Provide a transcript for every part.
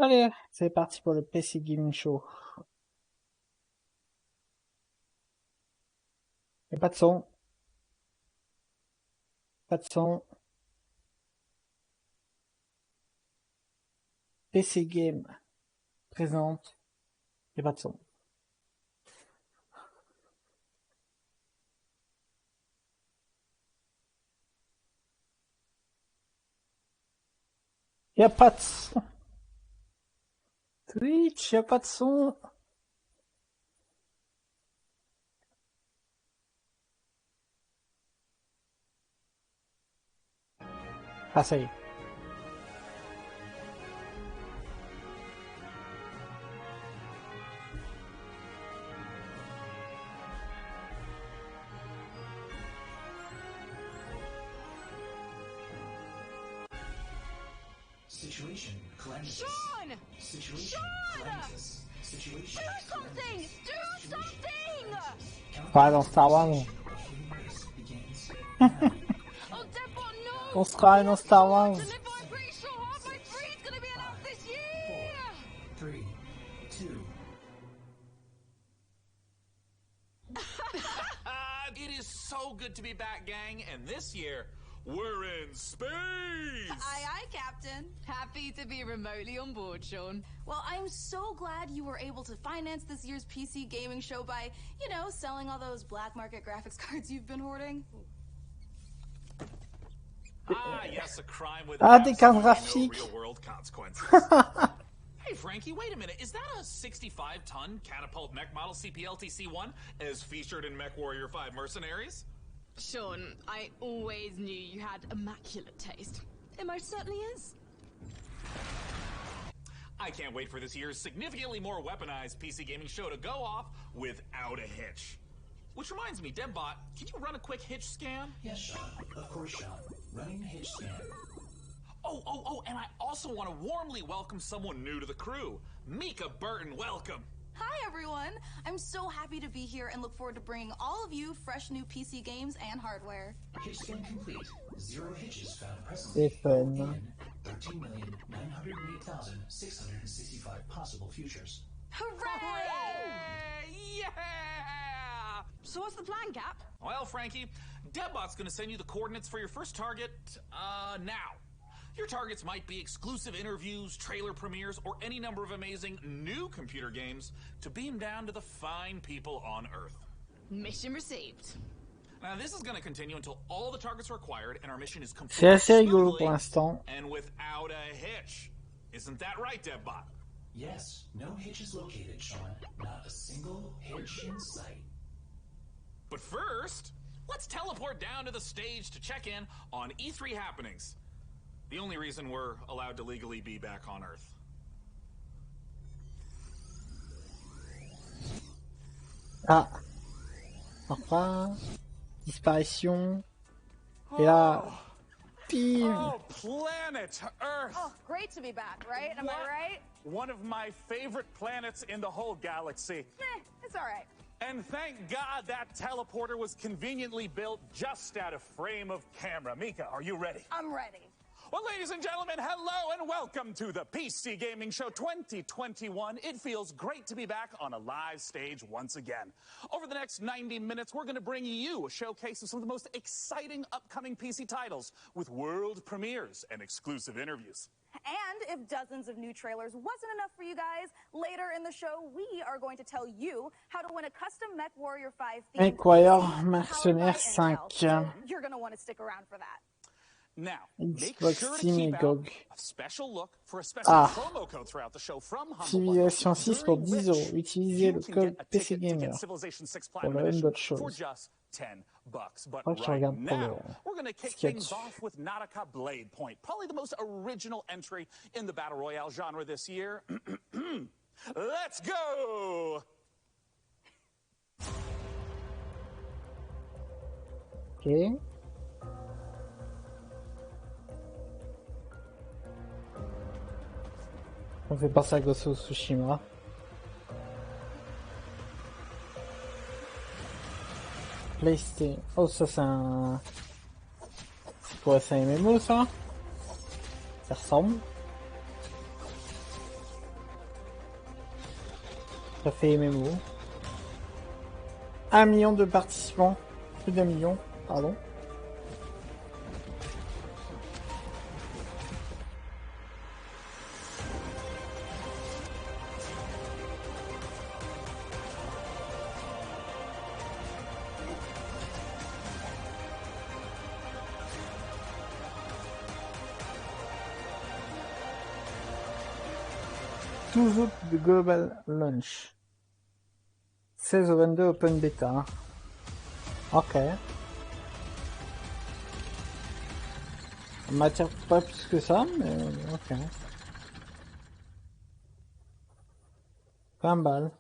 Allez, c'est parti pour le PC Gaming Show. Et pas de son. Pas de son. PC Game présente. Et pas de son. Y a pas de son. Twitch, y a pas de son. Ah, ça y est. Situation calamitous. Sean! Situation Sean! calamitous. Situation Do something! Do something! Pas dans Star Wars. begins. Oh, Deadbot, no! On sera dans Star Wars. And if I'm pretty sure Half-Life 3 is going to be announced this year! 3, 2. It is so good to be back, gang, and this year, we're in space! Aye, aye, Captain. Happy to be remotely on board, Sean. Well, I'm so glad you were able to finance this year's PC gaming show by, you know, selling all those black market graphics cards you've been hoarding. Ah, yes, a crime with des cartes absolutely no graphiques. real-world consequences. Hey, Frankie, wait a minute. Is that a 65-ton catapult mech model CPLTC-1 as featured in MechWarrior 5 Mercenaries? Sean, I always knew you had immaculate taste. It most certainly is. I can't wait for this year's significantly more weaponized PC gaming show to go off without a hitch. Which reminds me, Dembot, can you run a quick hitch scan? Yes, Sean. Of course, Sean. Running hitch scan. Oh, and I also want to warmly welcome someone new to the crew. Mika Burton, welcome. Hi, everyone. I'm so happy to be here and look forward to bringing all of you fresh new PC games and hardware. Hitch scan complete. 0 hitches found presently. C'est fun. In 13,908,665 possible futures. Hooray! Yeah! So what's the plan, Cap? Well, Frankie, Debbot's gonna send you the coordinates for your first target, now. Your targets might be exclusive interviews, trailer premieres, or any number of amazing new computer games to beam down to the fine people on Earth. Mission received. Now, this is gonna continue until all the targets are acquired and our mission is C'est completed assez rigolo pour smoothly l'instant. and without a hitch. Isn't that right, Debbot? Yes, no hitches located, Sean. Not a single hitch in sight. But first, let's teleport down to the stage to check in on E3 happenings. The only reason we're allowed to legally be back on Earth. Ah. Enfin. Disparition. Et là. Pim. Oh, planet Earth! Oh, great to be back, right? Am I right? One of my favorite planets in the whole galaxy. It's all right. And thank God that teleporter was conveniently built just out of frame of camera. Mika, are you ready? I'm ready. Well, ladies and gentlemen, hello and welcome to the PC Gaming Show 2021. It feels great to be back on a live stage once again. Over the next 90 minutes, we're going to bring you a showcase of some of the most exciting upcoming PC titles with world premieres and exclusive interviews. And if dozens of new trailers wasn't enough for you guys, later in the show, we are going to tell you how to win a custom MechWarrior 5 theme. MechWarrior Mercenaries 5. So you're going to want to stick around for that. Now, make Xbox sure to Steam keep et out GOG. a special look for a special Ah. promo code throughout the show from Humble Civilization Bundle, 6 pour during 10 which €. Utilisez you le can code get a PC ticket to Gamer get Civilization 6 pour Platinum le même Edition d'autres for choses. just $10. But Faudrait que je right regarde pour now, le we're going to kick ce qu'il y a things dessus. off with Nautica Blade Point, probably the most original entry in the Battle Royale genre this year. Let's go! Ok. On fait penser à Ghost of Tsushima. PlayStation. Oh, ça c'est un. C'est pour être un MMO ça. Ça ressemble. Ça fait MMO. 1 million de participants. Plus d'1 million, pardon. Toujours de Global Launch. 16 au 22 Open Beta. Ok. Ça m'attire pas plus que ça, mais ok. 20 balles.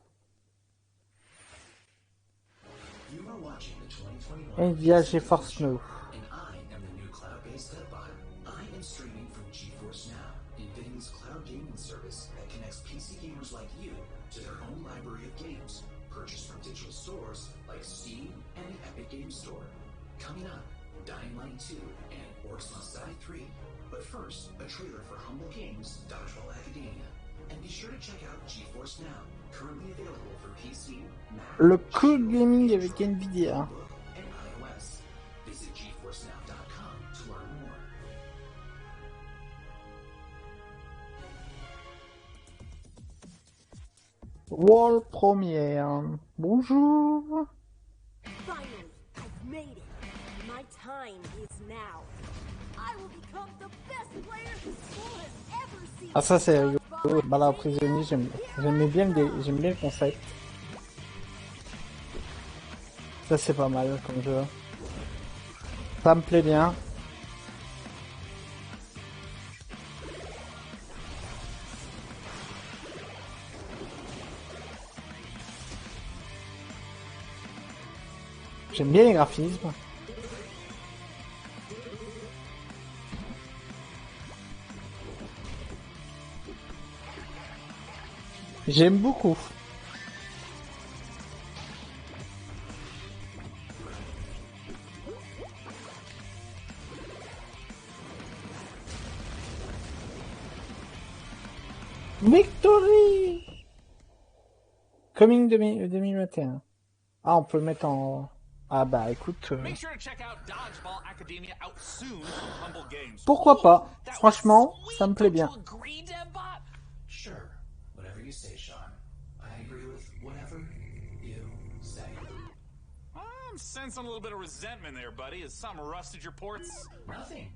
Nvidia GeForce Now. And I am the new cloud-based deadbot. I am streaming from GeForce Now, NVIDIA's cloud gaming service that connects PC gamers like you to their own library of games, purchased from digital stores like Steam and the Epic Games Store. Coming up, Dying Light 2 and Orcs Must Die 3. But first, a trailer for Humble Games' Dodgeball Academia. And be sure to check out GeForce Now, currently available for PC, Mac, Le cloud gaming avec Nvidia. and iOS. Visit GeForceNow.com to learn more. World Premiere. Bonjour. Finally, I've made it. My time is now. I will become the best player this school has ever seen. Ah ça c'est rigolo. Bah là, prisonnier, j'aime bien le concept. Ça c'est pas mal comme jeu. Ça me plaît bien. J'aime bien les graphismes. J'aime beaucoup. Victory! Coming 2021. Ah, on peut le mettre en... Ah bah écoute... Make sure to check out Dodgeball Academia out soon from Humble Games. Pourquoi pas? Franchement, ça me plaît bien. Don't you agree, Debbot? Sure, whatever you say, Sean. I agree with whatever you say. I'm sensing a little bit of resentment there, buddy. Has something rusted your ports? Nothing.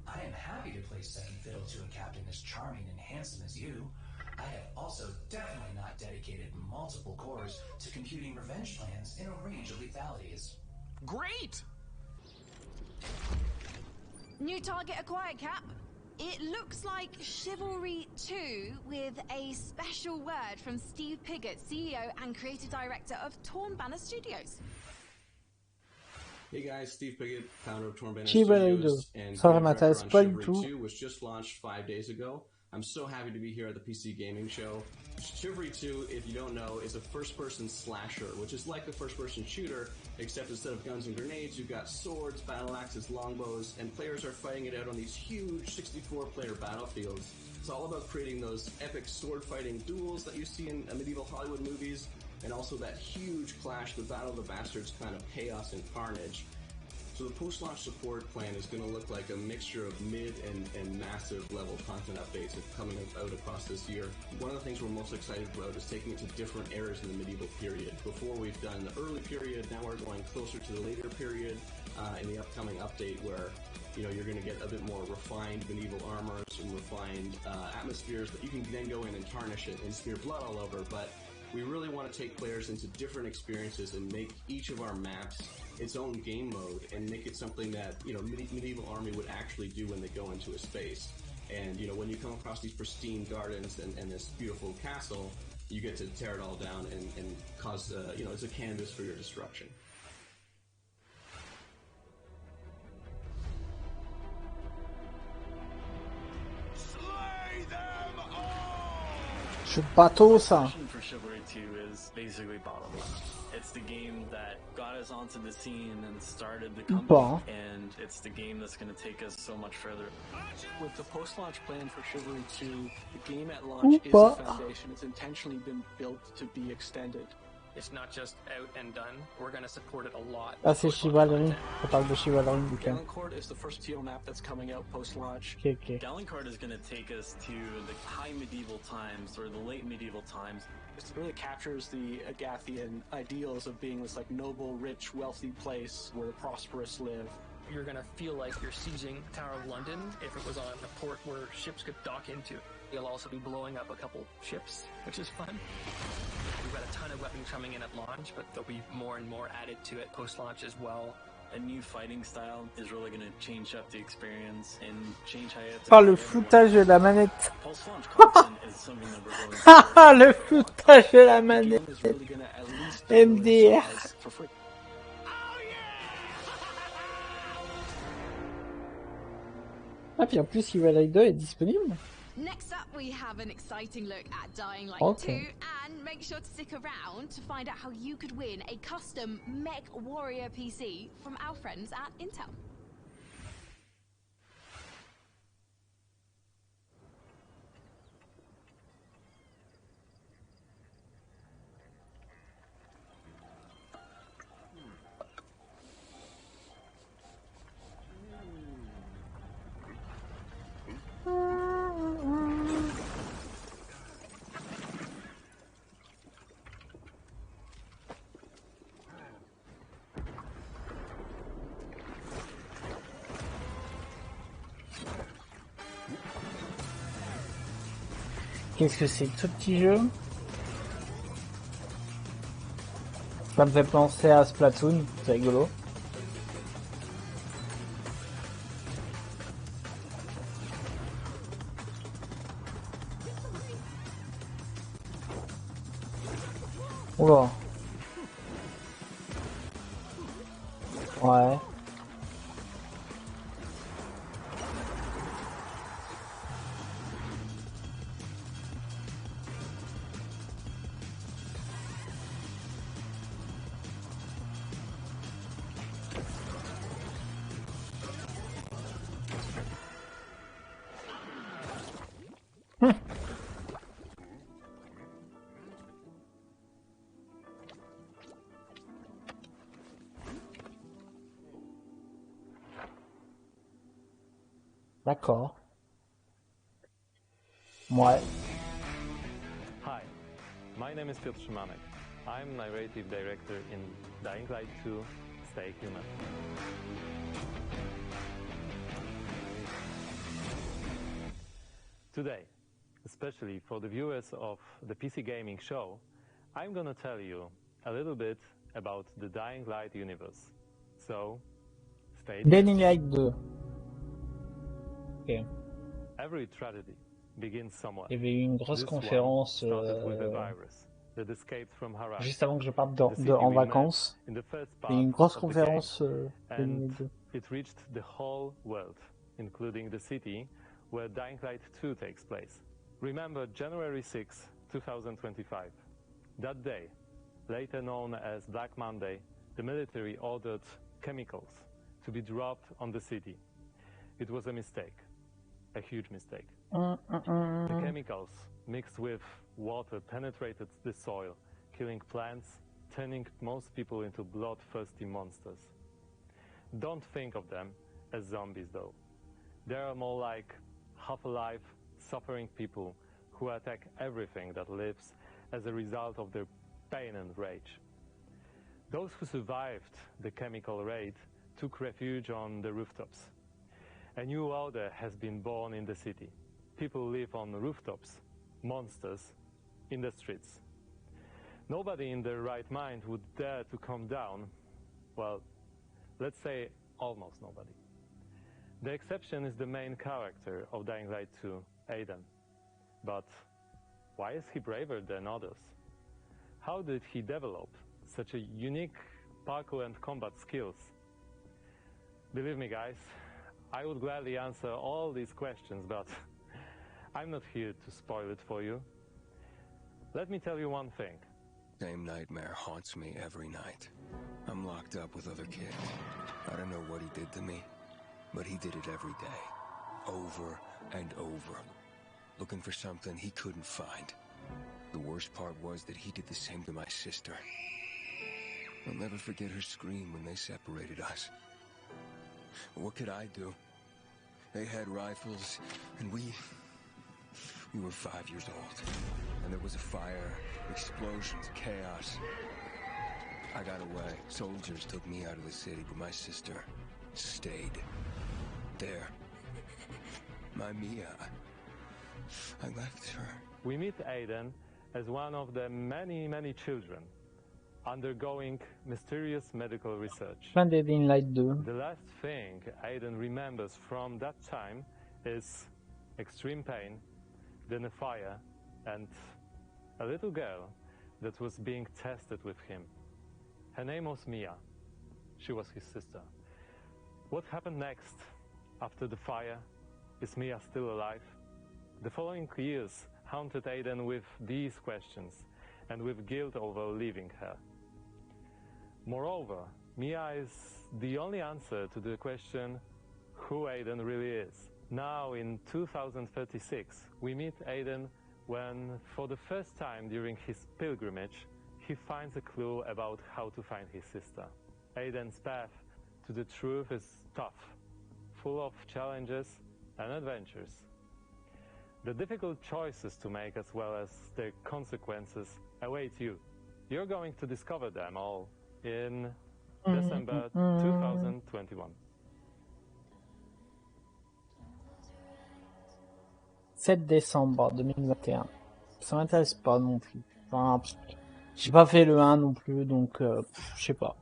I am happy to play second fiddle to a captain as charming and handsome as you. I have also definitely not dedicated multiple cores to computing revenge plans in a range of lethalities. Great! New target acquired, Cap. It looks like Chivalry 2 with a special word from Steve Piggott, CEO and creative director of Torn Banner Studios. Hey guys, Steve Piggott, founder of Torn Banner Chivalry Studios 2. and Ça game m'intéresse director pas on du Chivalry tout. 2 was just launched 5 days ago. I'm so happy to be here at the PC Gaming Show. Chivalry 2, if you don't know, is a first-person slasher, which is like a first-person shooter, except instead of guns and grenades, you've got swords, battle axes, longbows, and players are fighting it out on these huge 64-player battlefields. It's all about creating those epic sword-fighting duels that you see in medieval Hollywood movies, and also that huge clash, the Battle of the Bastards kind of chaos and carnage. So the post-launch support plan is going to look like a mixture of mid and massive level content updates coming out across this year. One of the things we're most excited about is taking it to different eras in the medieval period. Before we've done the early period, now we're going closer to the later period in the upcoming update where you're going to get a bit more refined medieval armors and refined atmospheres that you can then go in and tarnish it and smear blood all over. But we really want to take players into different experiences and make each of our maps its own game mode and make it something that, medieval army would actually do when they go into a space. And, when you come across these pristine gardens and this beautiful castle, you get to tear it all down and cause, it's a canvas for your destruction. Je jeu de bateau, ça. For Chivalry 2 is basically bottom left. It's the game that got us onto the scene and started the company, and it's the game that's going to take us so much further. With the post-launch plan for Chivalry 2, the game at launch is a foundation. It's intentionally been built to be extended. It's not just out and done. We're going to support it a lot. Ah, c'est Chivalry. On parle de Chivalry, du coup. Galencourt is the first TO map that's coming out post-launch. Okay. Galencourt is going to take us to the high medieval times or the late medieval times. It really captures the Agathian ideals of being this like noble, rich, wealthy place where the prosperous live. You're going to feel like you're sieging Tower of London if it was on a port where ships could dock into. You'll also be blowing up a couple ships, which is fun. We've got a ton of weapons coming in at launch, but there'll be more and more added to it post-launch as well. A new fighting style is really going to change up the experience and change how you have to... Oh, le floutage de la manette. Post-launch content is something that we're going Ah, le floutage de la manette. MDR. For free. Ah, puis en plus, Chivalry 2 est disponible. Next up, we have an exciting look at Dying Light 2, and make sure to stick around to find out how you could win a custom MechWarrior PC from our friends at Intel. Qu'est-ce que c'est que ce petit jeu? Ça me fait penser à Splatoon, c'est rigolo. Oula. Ouais. D'accord. Ouais. Hi, my name is Piotr Szymanek. I'm narrative director in Dying Light 2, Stay Human. Today, especially for the viewers of the PC Gaming Show, I'm gonna tell you a little bit about the Dying Light universe. So, stay tuned. Dying Light 2. Okay. Every tragedy begins somewhere. Il y avait eu une grosse conférence juste avant que je parte en vacances. Il y a eu une grosse conférence It reached the whole world, including the city where Dying Light 2 takes place. Remember January 6, 2025. That day, later known as Black Monday, the military ordered chemicals to be dropped on the city. It was a mistake. A huge mistake. The chemicals mixed with water penetrated the soil, killing plants, turning most people into bloodthirsty monsters. Don't think of them as zombies though. They are more like half-alive, suffering people who attack everything that lives as a result of their pain and rage. Those who survived the chemical raid took refuge on the rooftops. A new order has been born in the city. People live on rooftops, monsters in the streets. Nobody in their right mind would dare to come down. Well, let's say almost nobody. The exception is the main character of Dying Light 2, Aiden. But why is he braver than others? How did he develop such a unique parkour and combat skills? Believe me, guys, I would gladly answer all these questions, but I'm not here to spoil it for you. Let me tell you one thing. Same nightmare haunts me every night. I'm locked up with other kids. I don't know what he did to me, but he did it every day. Over and over. Looking for something he couldn't find. The worst part was that he did the same to my sister. I'll never forget her scream when they separated us. What could I do? They had rifles, and we were 5 years old. And there was a fire, explosions, chaos. I got away. Soldiers took me out of the city, but my sister stayed there. My Mia. I left her. We meet Aiden as one of the many children undergoing mysterious medical research. Plein d'Aiding Light 2. The last thing Aiden remembers from that time is extreme pain, then a fire, and a little girl that was being tested with him. Her name was Mia. She was his sister. What happened next after the fire? Is Mia still alive? The following years haunted Aiden with these questions and with guilt over leaving her. Moreover, Mia is the only answer to the question who Aiden really is. Now in 2036, we meet Aiden when, for the first time during his pilgrimage, he finds a clue about how to find his sister. Aiden's path to the truth is tough, full of challenges and adventures. The difficult choices to make as well as their consequences await you. You're going to discover them all in December 2021. 7 décembre 2021. Ça m'intéresse pas non plus. Enfin, j'ai pas fait le 1 non plus, donc je sais pas.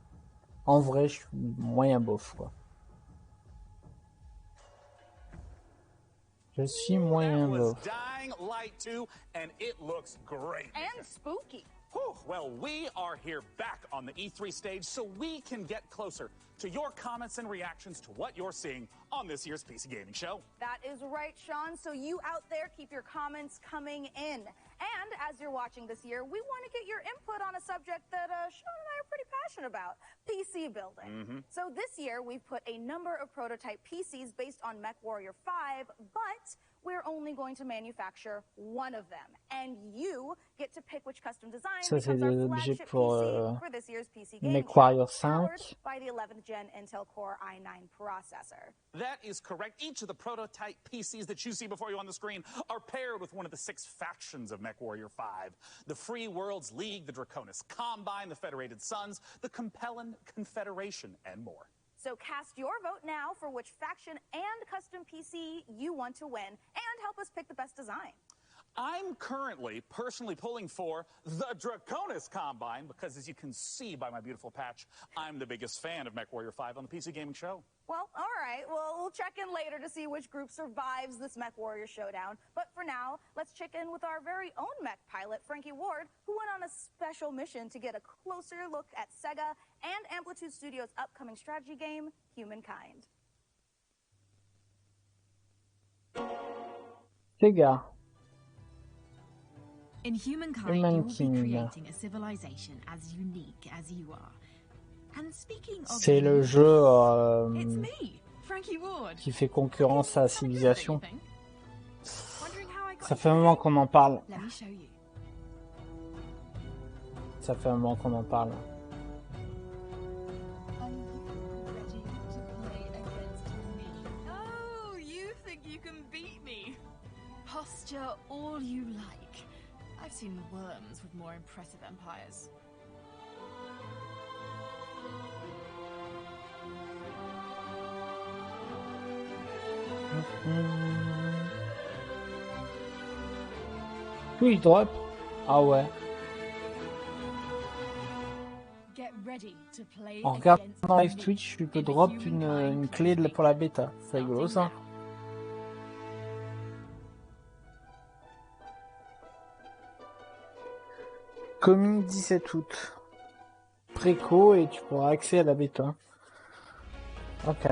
En vrai, je suis moyen bof, quoi. Je suis moyen bof. Dying Light 2, and it looks great. And spooky. Whew. Well, we are here back on the E3 stage so we can get closer to your comments and reactions to what you're seeing on this year's PC Gaming Show. That is right, Sean. So you out there, keep your comments coming in. And as you're watching this year, we want to get your input on a subject that Sean and I are pretty passionate about, PC building. So this year, we've put a number of prototype PCs based on MechWarrior 5, but we're only going to manufacture one of them. And you get to pick which custom design Ça, c'est becomes our des objets flagship pour PC for this year's PC Gaming Show, MechWarrior 5. powered by the 11th Gen Intel Core i9 processor. That is correct. Each of the prototype PCs that you see before you on the screen are paired with one of the 6 factions of MechWarrior 5. The Free Worlds League, the Draconis Combine, the Federated Sons, the Compellin Confederation, and more. So cast your vote now for which faction and custom PC you want to win, and help us pick the best design. I'm currently personally pulling for the Draconis Combine because, as you can see by my beautiful patch, I'm the biggest fan of MechWarrior 5 on the PC Gaming Show. Well, all right. Well, we'll check in later to see which group survives this MechWarrior showdown. But for now, let's check in with our very own mech pilot, Frankie Ward, who went on a special mission to get a closer look at Sega and Amplitude Studios' upcoming strategy game, Humankind. Sega. In Humankind, you will be creating a civilization as unique as you are. And speaking of C'est le jeu it's me, Frankie Ward. qui fait concurrence à Civilization. Ça fait un moment qu'on en parle. Let me show you. Ça fait un moment qu'on en parle. Are you ready to play against me? Oh, you think you can beat me? Posture all you like. I've seen worms with more impressive empires. Twitch drop. Ah ouais. Get ready to play En regardant against live me. Twitch, tu peux drop une clé pour la bêta. C'est rigolo ça. Coming 17 août. Préco et tu pourras accéder à la bêta. Ok.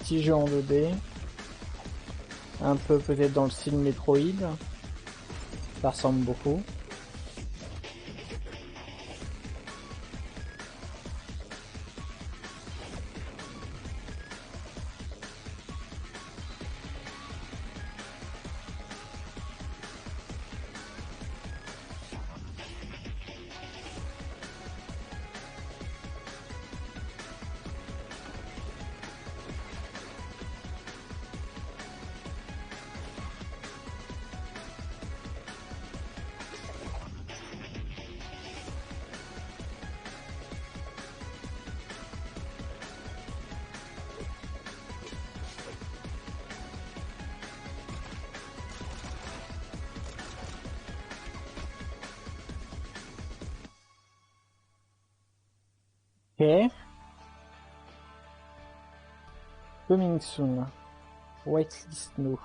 petit jeu en 2D. Un peu peut-être dans le style Metroid. Ça ressemble beaucoup. Ok. Coming soon. Whitelist no.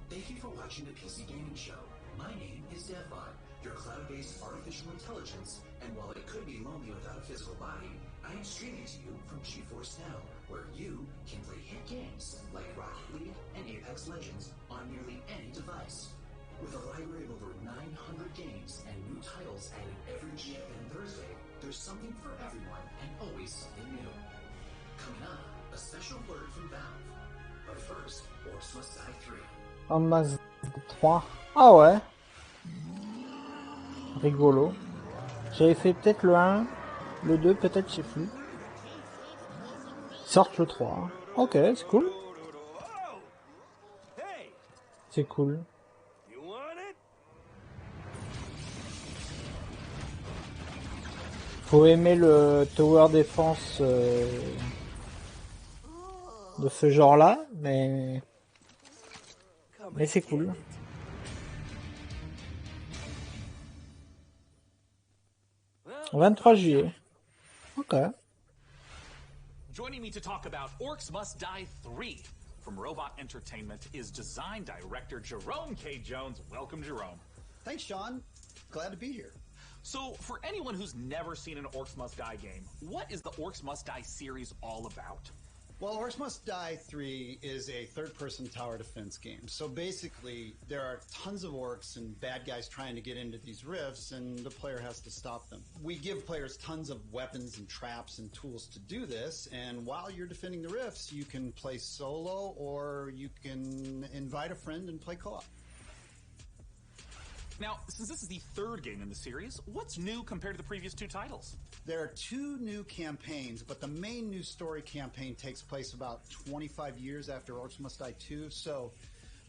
Thank you for watching the PC Gaming Show. My name is Daeron, your cloud-based artificial intelligence, and while it could be lonely without a physical body, I am streaming to you from GeForce Now, where you can play hit games like Rocket League and Apex Legends on nearly any device. With a library of over 900 games and new titles added every GFN Thursday, there's something for everyone and always something new. Coming up, a special word from Valve. But first, Orcs Must Die 3. En masse 3. Ah ouais. Rigolo. J'avais fait peut-être le 1, le 2, peut-être, je sais plus. Sorte le 3. Ok, c'est cool. C'est cool. Faut aimer le tower defense de ce genre-là, mais c'est cool. « 23 juillet. Ok. Joining me to talk about Orcs Must Die 3 from Robot Entertainment is design director Jerome K. Jones. Welcome, Jerome. Thanks, Sean. Glad to be here. So, for anyone who's never seen an Orcs Must Die game, what is the Orcs Must Die series all about? Well, Orcs Must Die 3 is a third-person tower defense game. So basically, there are tons of orcs and bad guys trying to get into these rifts, and the player has to stop them. We give players tons of weapons and traps and tools to do this, and while you're defending the rifts, you can play solo, or you can invite a friend and play co-op. Now, since this is the third game in the series, what's new compared to the previous two titles? There are two new campaigns, but the main new story campaign takes place about 25 years after Orcs Must Die 2, so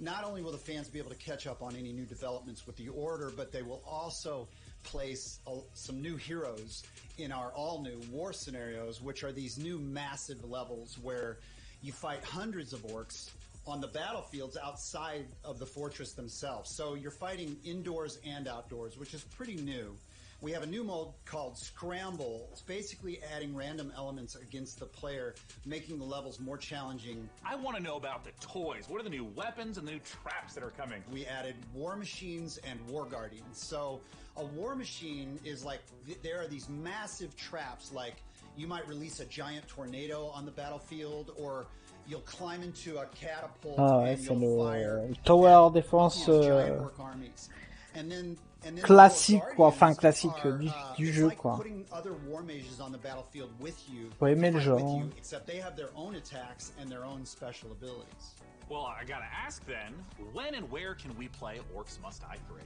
not only will the fans be able to catch up on any new developments with the Order, but they will also place some new heroes in our all-new war scenarios, which are these new massive levels where you fight hundreds of orcs on the battlefields outside of the fortress themselves. So you're fighting indoors and outdoors, which is pretty new. We have a new mode called Scramble. It's basically adding random elements against the player, making the levels more challenging. I want to know about the toys. What are the new weapons and the new traps that are coming? We added war machines and war guardians. So a war machine is like, there are these massive traps, like you might release a giant tornado on the battlefield, or you'll climb into a catapult and you'll fire tower defense giant orc armies. And then classique, quoi, enfin classique du jeu, quoi. Putting other war mages on the battlefield with you, Faut aimer le genre. except they have their own attacks and their own special abilities. Well, I gotta ask then, when and where can we play Orcs Must Die 3?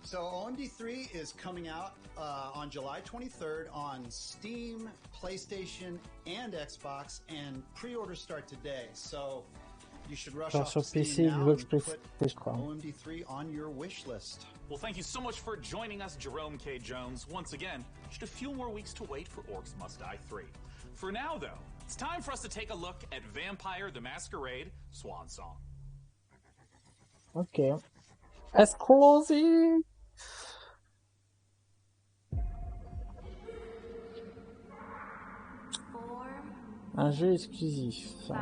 So OMD3 is coming out on July 23rd on Steam, PlayStation, and Xbox, and pre-orders start today. So you should rush off to Steam now and put OMD3 on your wish list. Well, thank you so much for joining us, Jerome K. Jones. Once again, just a few more weeks to wait for Orcs Must Die 3. For now, though, it's time for us to take a look at Vampire the Masquerade Swan Song. Ok. Exclusive. Un jeu exclusif. 5,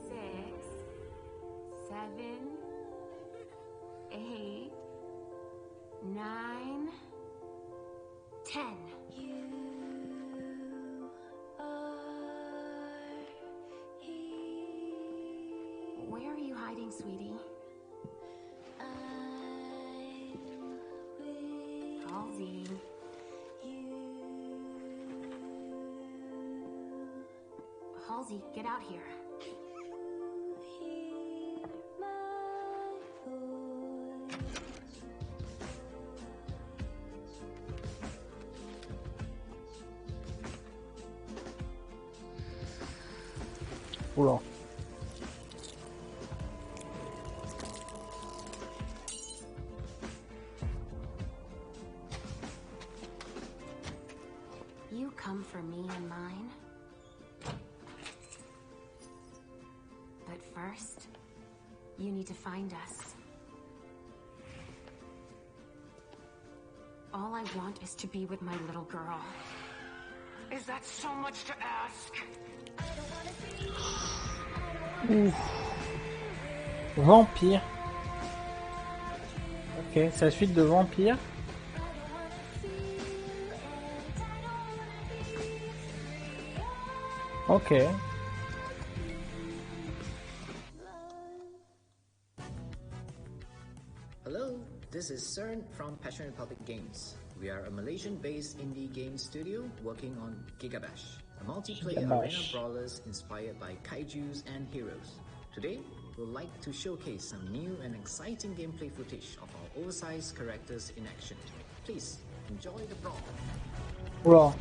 6, 7, 8, 9, 10. Where are you hiding, sweetie? Halsey. Halsey, get out here. Oula. You come for me and mine. But first, you need to find us. All I want is to be with my little girl. Is that so much to ask? Ouf. Vampire. Ok, c'est la suite de Vampire. Ok. Hello, this is CERN from Passion Republic Games. We are a Malaysian-based indie game studio working on Gigabash, a multiplayer arena brawlers inspired by kaijus and heroes. Today, we'd like to showcase some new and exciting gameplay footage of our oversized characters in action. Please, enjoy the brawl. Oula.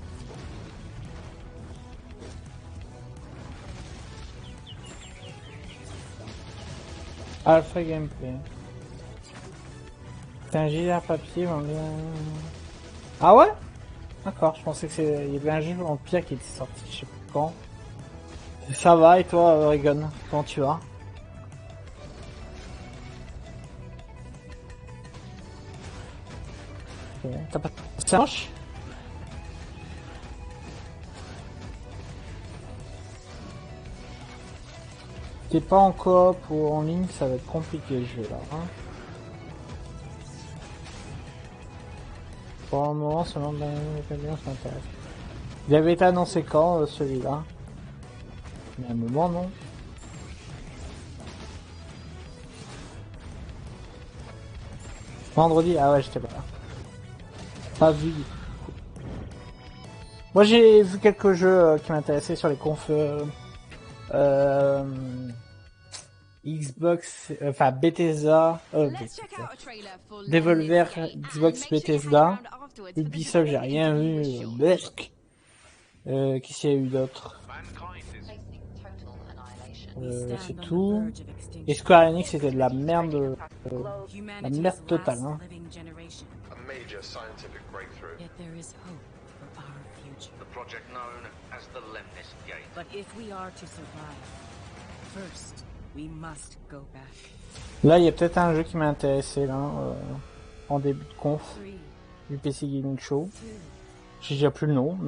Alpha gameplay. C'est un gilet à papier, on vient... Ah ouais? D'accord, je pensais que c'est... Il y avait un jeu en pire qui était sorti, je sais plus quand. Ça va, et toi, Oregon? Comment tu vas? Okay. T'as pas de planche? T'es pas en coop ou en ligne, ça va être compliqué le jeu là. Hein. Pour le moment, ce nom de l'occasion, ça m'intéresse. Il avait été annoncé quand celui-là? Mais à un moment, non? Vendredi? Ah ouais, j'étais pas là. Pas vu. Moi, j'ai vu quelques jeux qui m'intéressaient sur les confs. Xbox, enfin Bethesda, Devolver, Xbox Bethesda, Ubisoft, j'ai rien vu, qu'est-ce qu'il y a eu d'autre? C'est tout. Et Square Enix, c'était de la merde totale, hein. Project known as the Lemnis Gate. But if we are to survive, first we must go back. Là, il y a peut-être un jeu qui m'a intéressé là, en début de conf du PC Gaming Show. J'ai déjà plus le nom,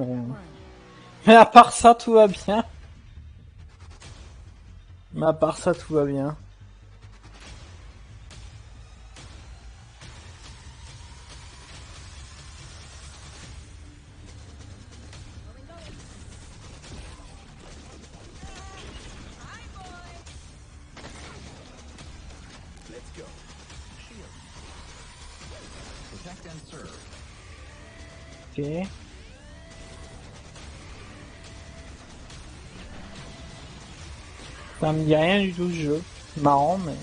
mais à part ça, tout va bien. Mais à part ça, tout va bien. Ok. Ça me dit rien du tout ce jeu. Marrant, mais...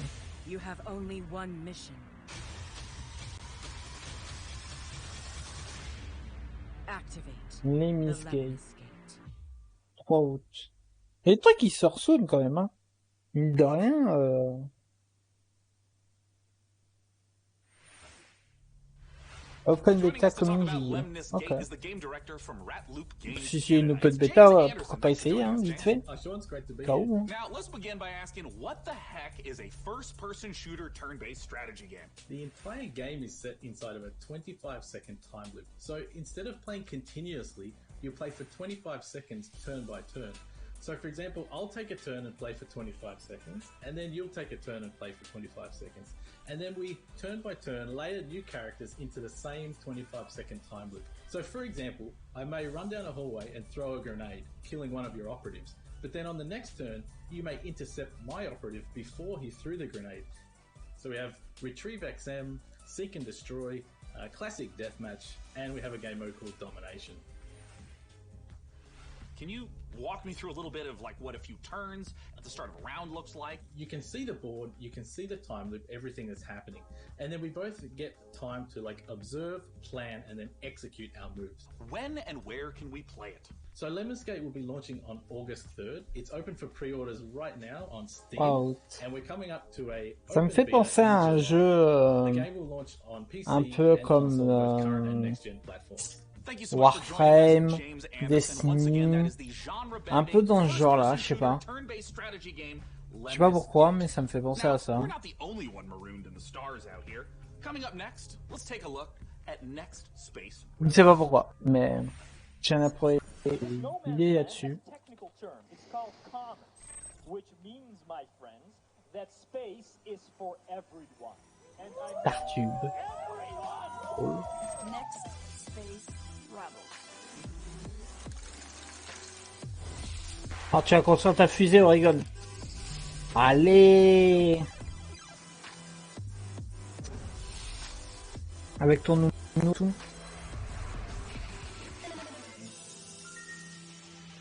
You have only one mission. Activate. Lemnis Gate. 3 août. Il y a des trucs qui se ressounent quand même, hein. Mine de rien, Open Beta Community. Ok. Si c'est une Open Beta, pourquoi pas essayer, hein, vite fait. KO, hein. Now, let's begin by asking, what the heck is a first-person shooter turn-based strategy game? The entire game is set inside of a 25-second time loop. So instead of playing continuously, you play for 25 seconds turn by turn. So for example, I'll take a turn and play for 25 seconds, and then you'll take a turn and play for 25 seconds. And then we, turn by turn, layer new characters into the same 25-second time loop. So for example, I may run down a hallway and throw a grenade, killing one of your operatives. But then on the next turn, you may intercept my operative before he threw the grenade. So we have Retrieve XM, Seek and Destroy, Classic Deathmatch, and we have a game mode called Domination. Can you walk me through a little bit of like what a few turns at the start of a round looks like? You can see the board, you can see the time loop, everything that's happening. And then we both get time to like observe, plan, and then execute our moves. When and where can we play it? So Lemon's Gate will be launching on August 3rd. It's open for pre-orders right now on Steam. Wow. And we're coming up to a Ça me fait penser à un jeu un peu comme Warframe, Destiny, un peu dans ce genre-là, je sais pas. Je sais pas pourquoi, mais ça me fait penser à ça. Je ne sais pas pourquoi, mais j'ai un après idée là-dessus. Tartube. Oh. Oh, tu vas construire ta fusée, Oregon. Allez. Avec ton nounou.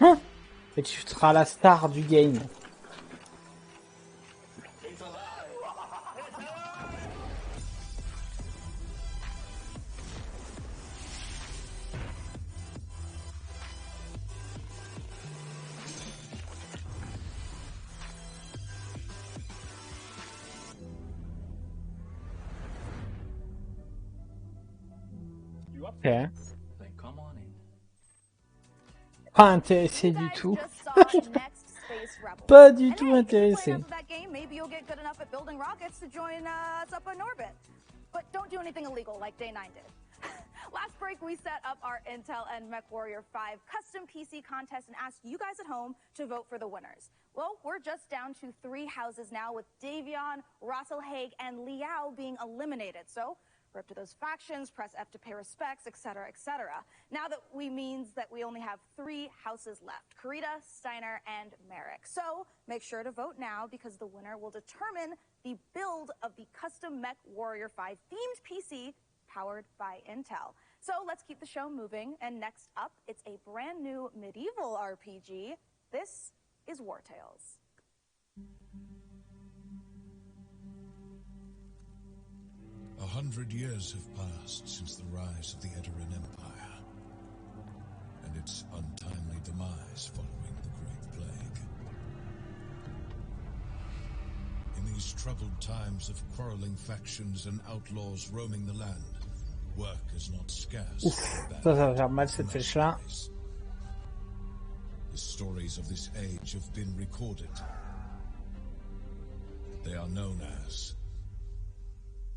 Hein? Et tu seras la star du game. Ok. Pas intéressé du tout. Pas du tout intéressé. But don't do anything illegal like Day 9 did. Last break, we set up our Intel and MechWarrior 5 custom PC contest and asked you guys at home to vote for the winners. Well, we're just down to 3 houses now, with Davion, Russell Haig, and Liao being eliminated. So, we're up to those factions, press F to pay respects, etc., etc. Now that means that we only have 3 houses left: Karita, Steiner, and Merrick. So make sure to vote now, because the winner will determine the build of the custom MechWarrior 5 themed PC powered by Intel. So let's keep the show moving, and next up, it's a brand new medieval RPG. This is War Tales. 100 years have passed since the rise of the Daeron Empire, and its untimely demise following the Great Plague. In these troubled times of quarreling factions and outlaws roaming the land, work is not scarce. Ça va faire mal cette flèche-là. The stories of this age have been recorded. They are known as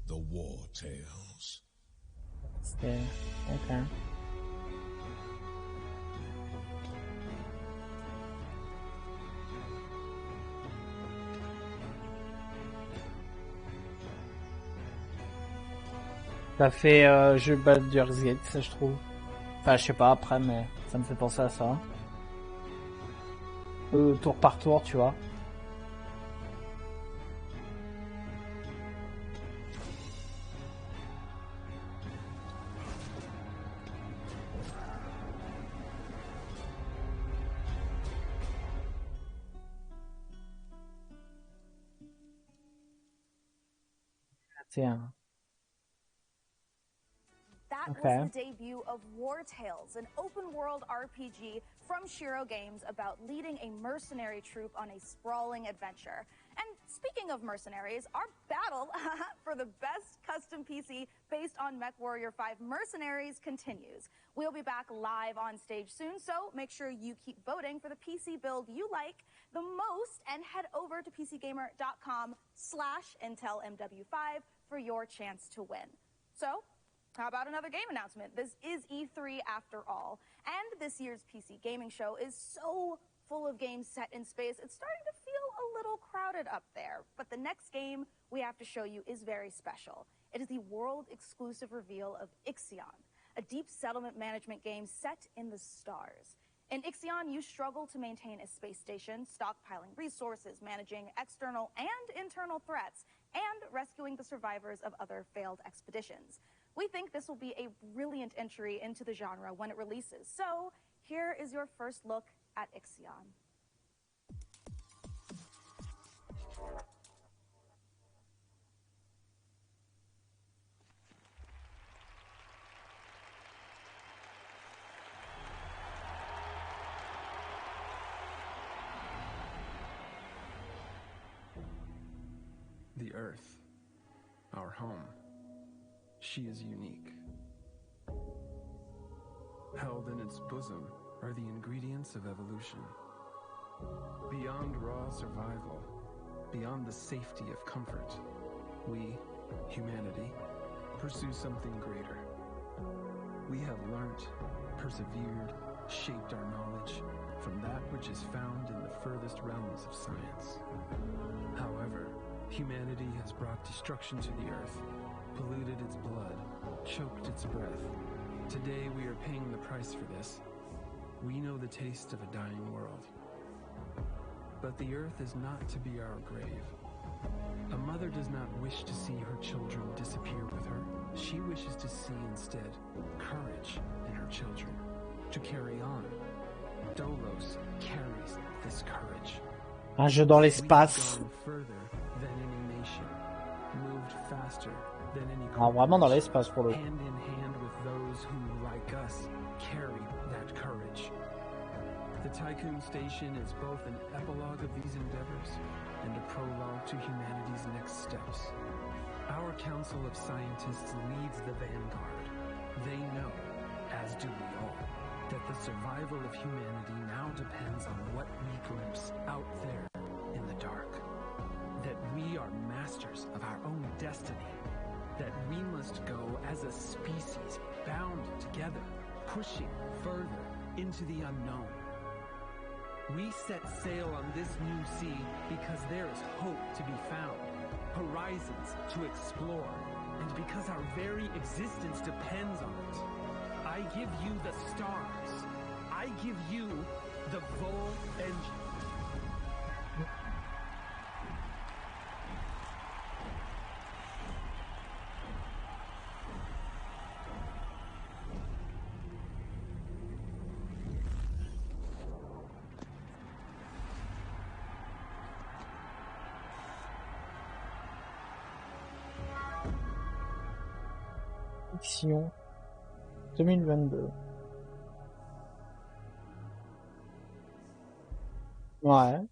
the War Tales. Okay. Ça fait jeu Baldur's Gate, ça je trouve. Enfin, je sais pas après, mais ça me fait penser à ça. Tour par tour, tu vois. That was the debut of War Tales, an open-world RPG from Shiro Games about leading a mercenary troop on a sprawling adventure. And speaking of mercenaries, our battle for the best custom PC based on MechWarrior 5 Mercenaries continues. We'll be back live on stage soon, so make sure you keep voting for the PC build you like the most, and head over to PCGamer.com/IntelMW5 for your chance to win. So, how about another game announcement? This is E3 after all, and this year's PC Gaming Show is so full of games set in space, it's starting to feel a little crowded up there. But the next game we have to show you is very special. It is the world-exclusive reveal of Ixion, a deep settlement management game set in the stars. In Ixion, you struggle to maintain a space station, stockpiling resources, managing external and internal threats, and rescuing the survivors of other failed expeditions. We think this will be a brilliant entry into the genre when it releases. So, here is your first look at Ixion. The Earth, our home, she is unique. Held in its bosom are the ingredients of evolution. Beyond raw survival, beyond the safety of comfort, we, humanity, pursue something greater. We have learnt, persevered, shaped our knowledge from that which is found in the furthest realms of science. However, humanity has brought destruction to the earth, polluted its blood, choked its breath. Today we are paying the price for this. We know the taste of a dying world. But the earth is not to be our grave. A mother does not wish to see her children disappear with her. She wishes to see instead courage in her children, to carry on. Dolos carries this courage. Un jeu dans l'espace. Ah, vraiment dans l'espace pour le coup. Hand in hand with those who, like us, carry that courage. The Tycoon Station is both an epilogue of these endeavors and a prologue to humanity's next steps. Our Council of Scientists leads the vanguard. They know, as do we all, that the survival of humanity now depends on what we glimpse out there in the dark. That we are masters of our own destiny. That we must go as a species bound together, pushing further into the unknown. We set sail on this new sea because there is hope to be found, horizons to explore, and because our very existence depends on it. I give you the stars. I give you the Vol engine. Ixion 2022. Ouais.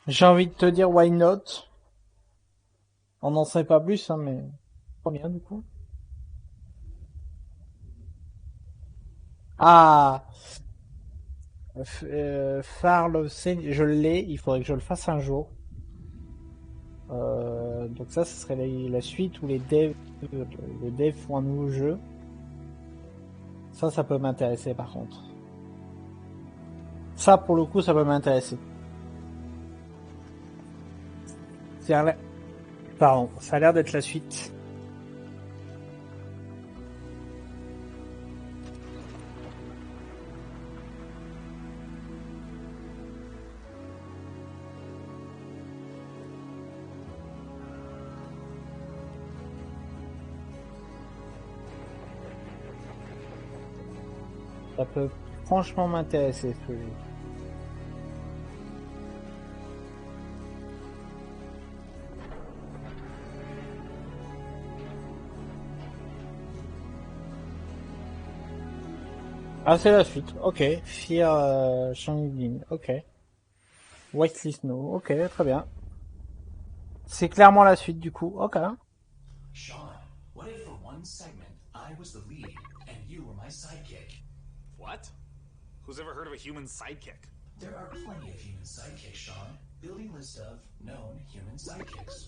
J'ai envie de te dire why not. On n'en sait pas plus, hein, mais trop bien du coup. Ah, Farl, je l'ai. Il faudrait que je le fasse un jour. Donc ça, ce serait la suite où les devs font un nouveau jeu. Ça peut m'intéresser par contre. Ça, pour le coup, ça peut m'intéresser. Pardon, ça a l'air d'être la suite. Ça peut franchement m'intéresser ce jeu. Ah, c'est la suite. Ok. Fear Shangling. Ok. Whitelist No. Ok, très bien. C'est clairement la suite du coup. Ok. Sean, what if for one segment I was the lead and you were my sidekick? What? Who's ever heard of a human sidekick? There are plenty of human sidekicks, Sean. Building list of known human sidekicks.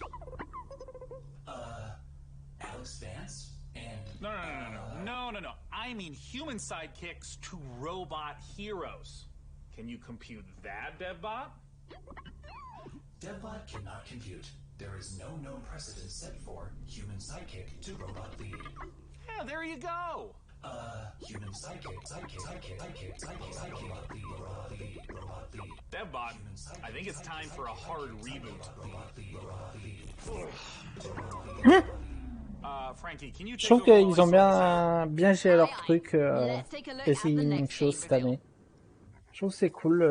Alex Vance and... No. I mean human sidekicks to robot heroes. Can you compute that, DevBot? DevBot cannot compute. There is no known precedent set for human sidekick to robot lead. Yeah, there you go. Human sidekick, robot lead. DevBot, I think it's time for a hard reboot. Frankie, can you Je take trouve over qu'ils ont bien géré leur truc PC Gaming Show cette année. Je trouve que c'est cool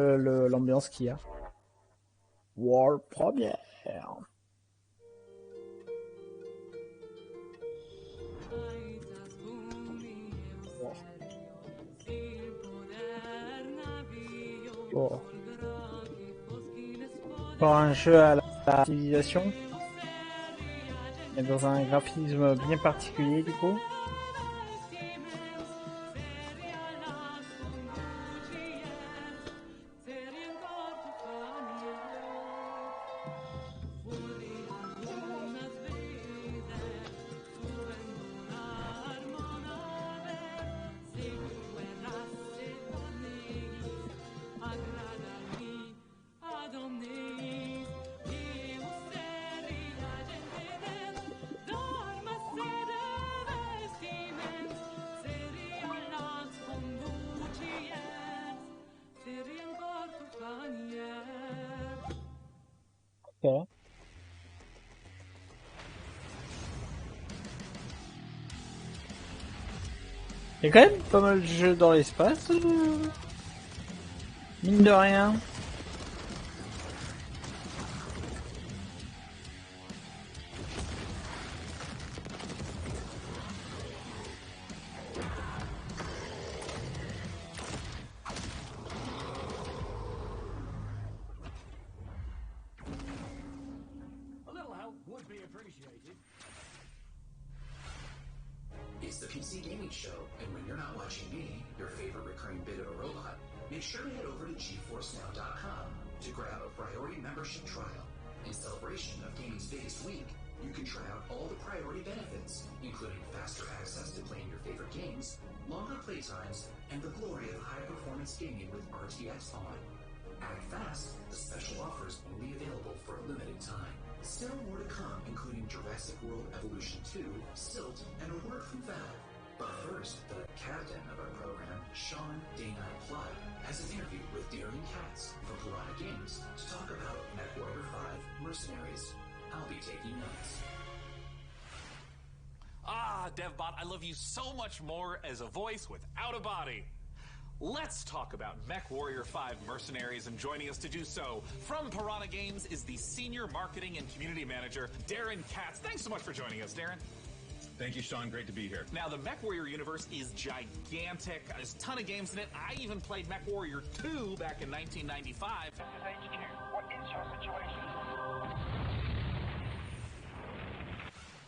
l'ambiance qu'il y a. World Premiere. Oh. Pour un jeu à la civilisation, mais dans un graphisme bien particulier du coup. Ok. Il y a quand même pas mal de jeux dans l'espace, mine de rien. It's the PC Gaming Show, and when you're not watching me, your favorite recurring bit of a robot, make sure to head over to GeForceNow.com to grab a priority membership trial. In celebration of gaming's biggest week, you can try out all the priority benefits, including faster access to playing your favorite games, longer playtimes, and the glory of high-performance gaming with RTX on. Act fast, the special offer is only available for a limited time. Still more to come, including Jurassic World Evolution 2, Silt, and a word from Valve. But first, the captain of our program, Sean Dana Plot, has an interview with Daeron Katz from Piranha Games to talk about MechWarrior 5 Mercenaries. I'll be taking notes. Ah, DevBot, I love you so much more as a voice without a body. Let's talk about MechWarrior 5 Mercenaries, and joining us to do so from Piranha Games is the Senior Marketing and Community Manager, Daeron Katz. Thanks so much for joining us, Daeron. Thank you, Sean. Great to be here. Now, the MechWarrior universe is gigantic. There's a ton of games in it. I even played MechWarrior 2 back in 1995. This is HQ. What is your situation?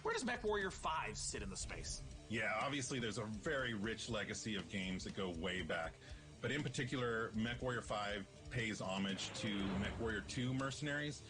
Where does MechWarrior 5 sit in the space? Yeah, obviously there's a very rich legacy of games that go way back. But in particular, MechWarrior 5 pays homage to MechWarrior 2 Mercenaries,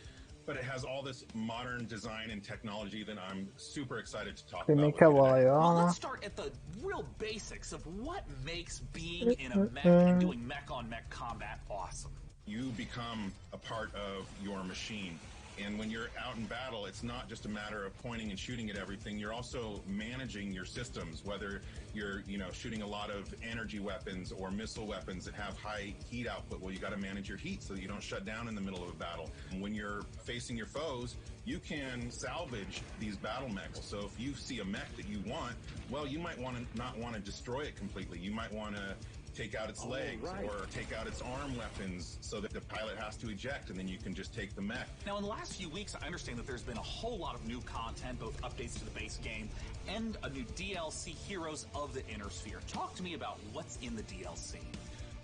but it has all this modern design and technology that I'm super excited to talk about. Well, let's start at the real basics of what makes being in a mech and doing mech-on-mech combat awesome. You become a part of your machine. And when you're out in battle, it's not just a matter of pointing and shooting at everything. You're also managing your systems, whether you're, shooting a lot of energy weapons or missile weapons that have high heat output. Well, you got to manage your heat so that you don't shut down in the middle of a battle. And when you're facing your foes, you can salvage these battle mechs. So if you see a mech that you want, well, you might not want to destroy it completely. You might want to take out its legs or take out its arm weapons so that the pilot has to eject, and then you can just take the mech. Now, in the last few weeks, I understand that there's been a whole lot of new content, both updates to the base game and a new DLC, Heroes of the Inner Sphere. Talk to me about what's in the DLC.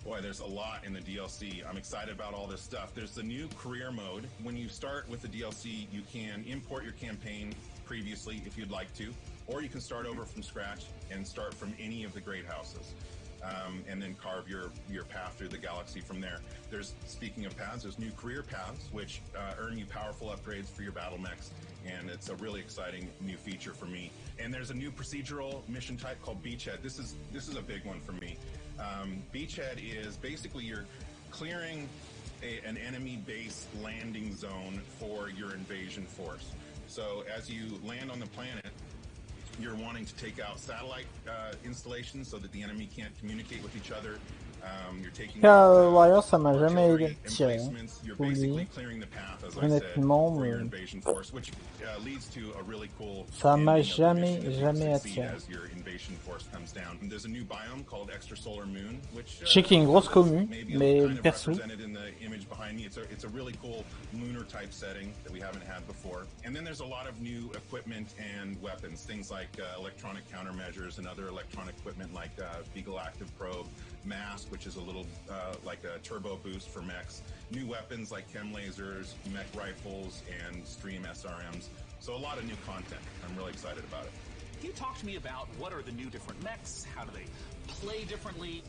Boy, there's a lot in the DLC. I'm excited about all this stuff. There's the new career mode. When you start with the DLC, you can import your campaign previously if you'd like to, or you can start over from scratch and start from any of the great houses. And then carve your path through the galaxy from there. Speaking of paths, there's new career paths, which earn you powerful upgrades for your battle mechs. and it's a really exciting new feature for me. And there's a new procedural mission type called Beachhead. This is a big one for me. Beachhead is basically you're clearing an enemy base landing zone for your invasion force. So as you land on the planet, you're wanting to take out satellite installations so that the enemy can't communicate with each other. You're taking Warrior, ça m'a jamais tiré. You're Oui. basically clearing the path, as I said, Honnêtement, for your invasion force, which leads to a really cool ça m'a ending of the mission if you jamais succeed attiré. as your invasion force comes down. And there's a new biome called Extrasolar Moon, which Je sais qu'il y a une grosse commu, maybe mais kind of perso. represented in the image behind me. It's a really cool lunar type setting that we haven't had before. And then there's a lot of new equipment and weapons, things like electronic countermeasures and other electronic equipment like Beagle Active Probe, Mask, which is a little like a turbo boost for mechs, new weapons like chem lasers, mech rifles, and stream SRMs. So a lot of new content. I'm really excited about it. Can you talk to me about what are the new different mechs? How do they play differently?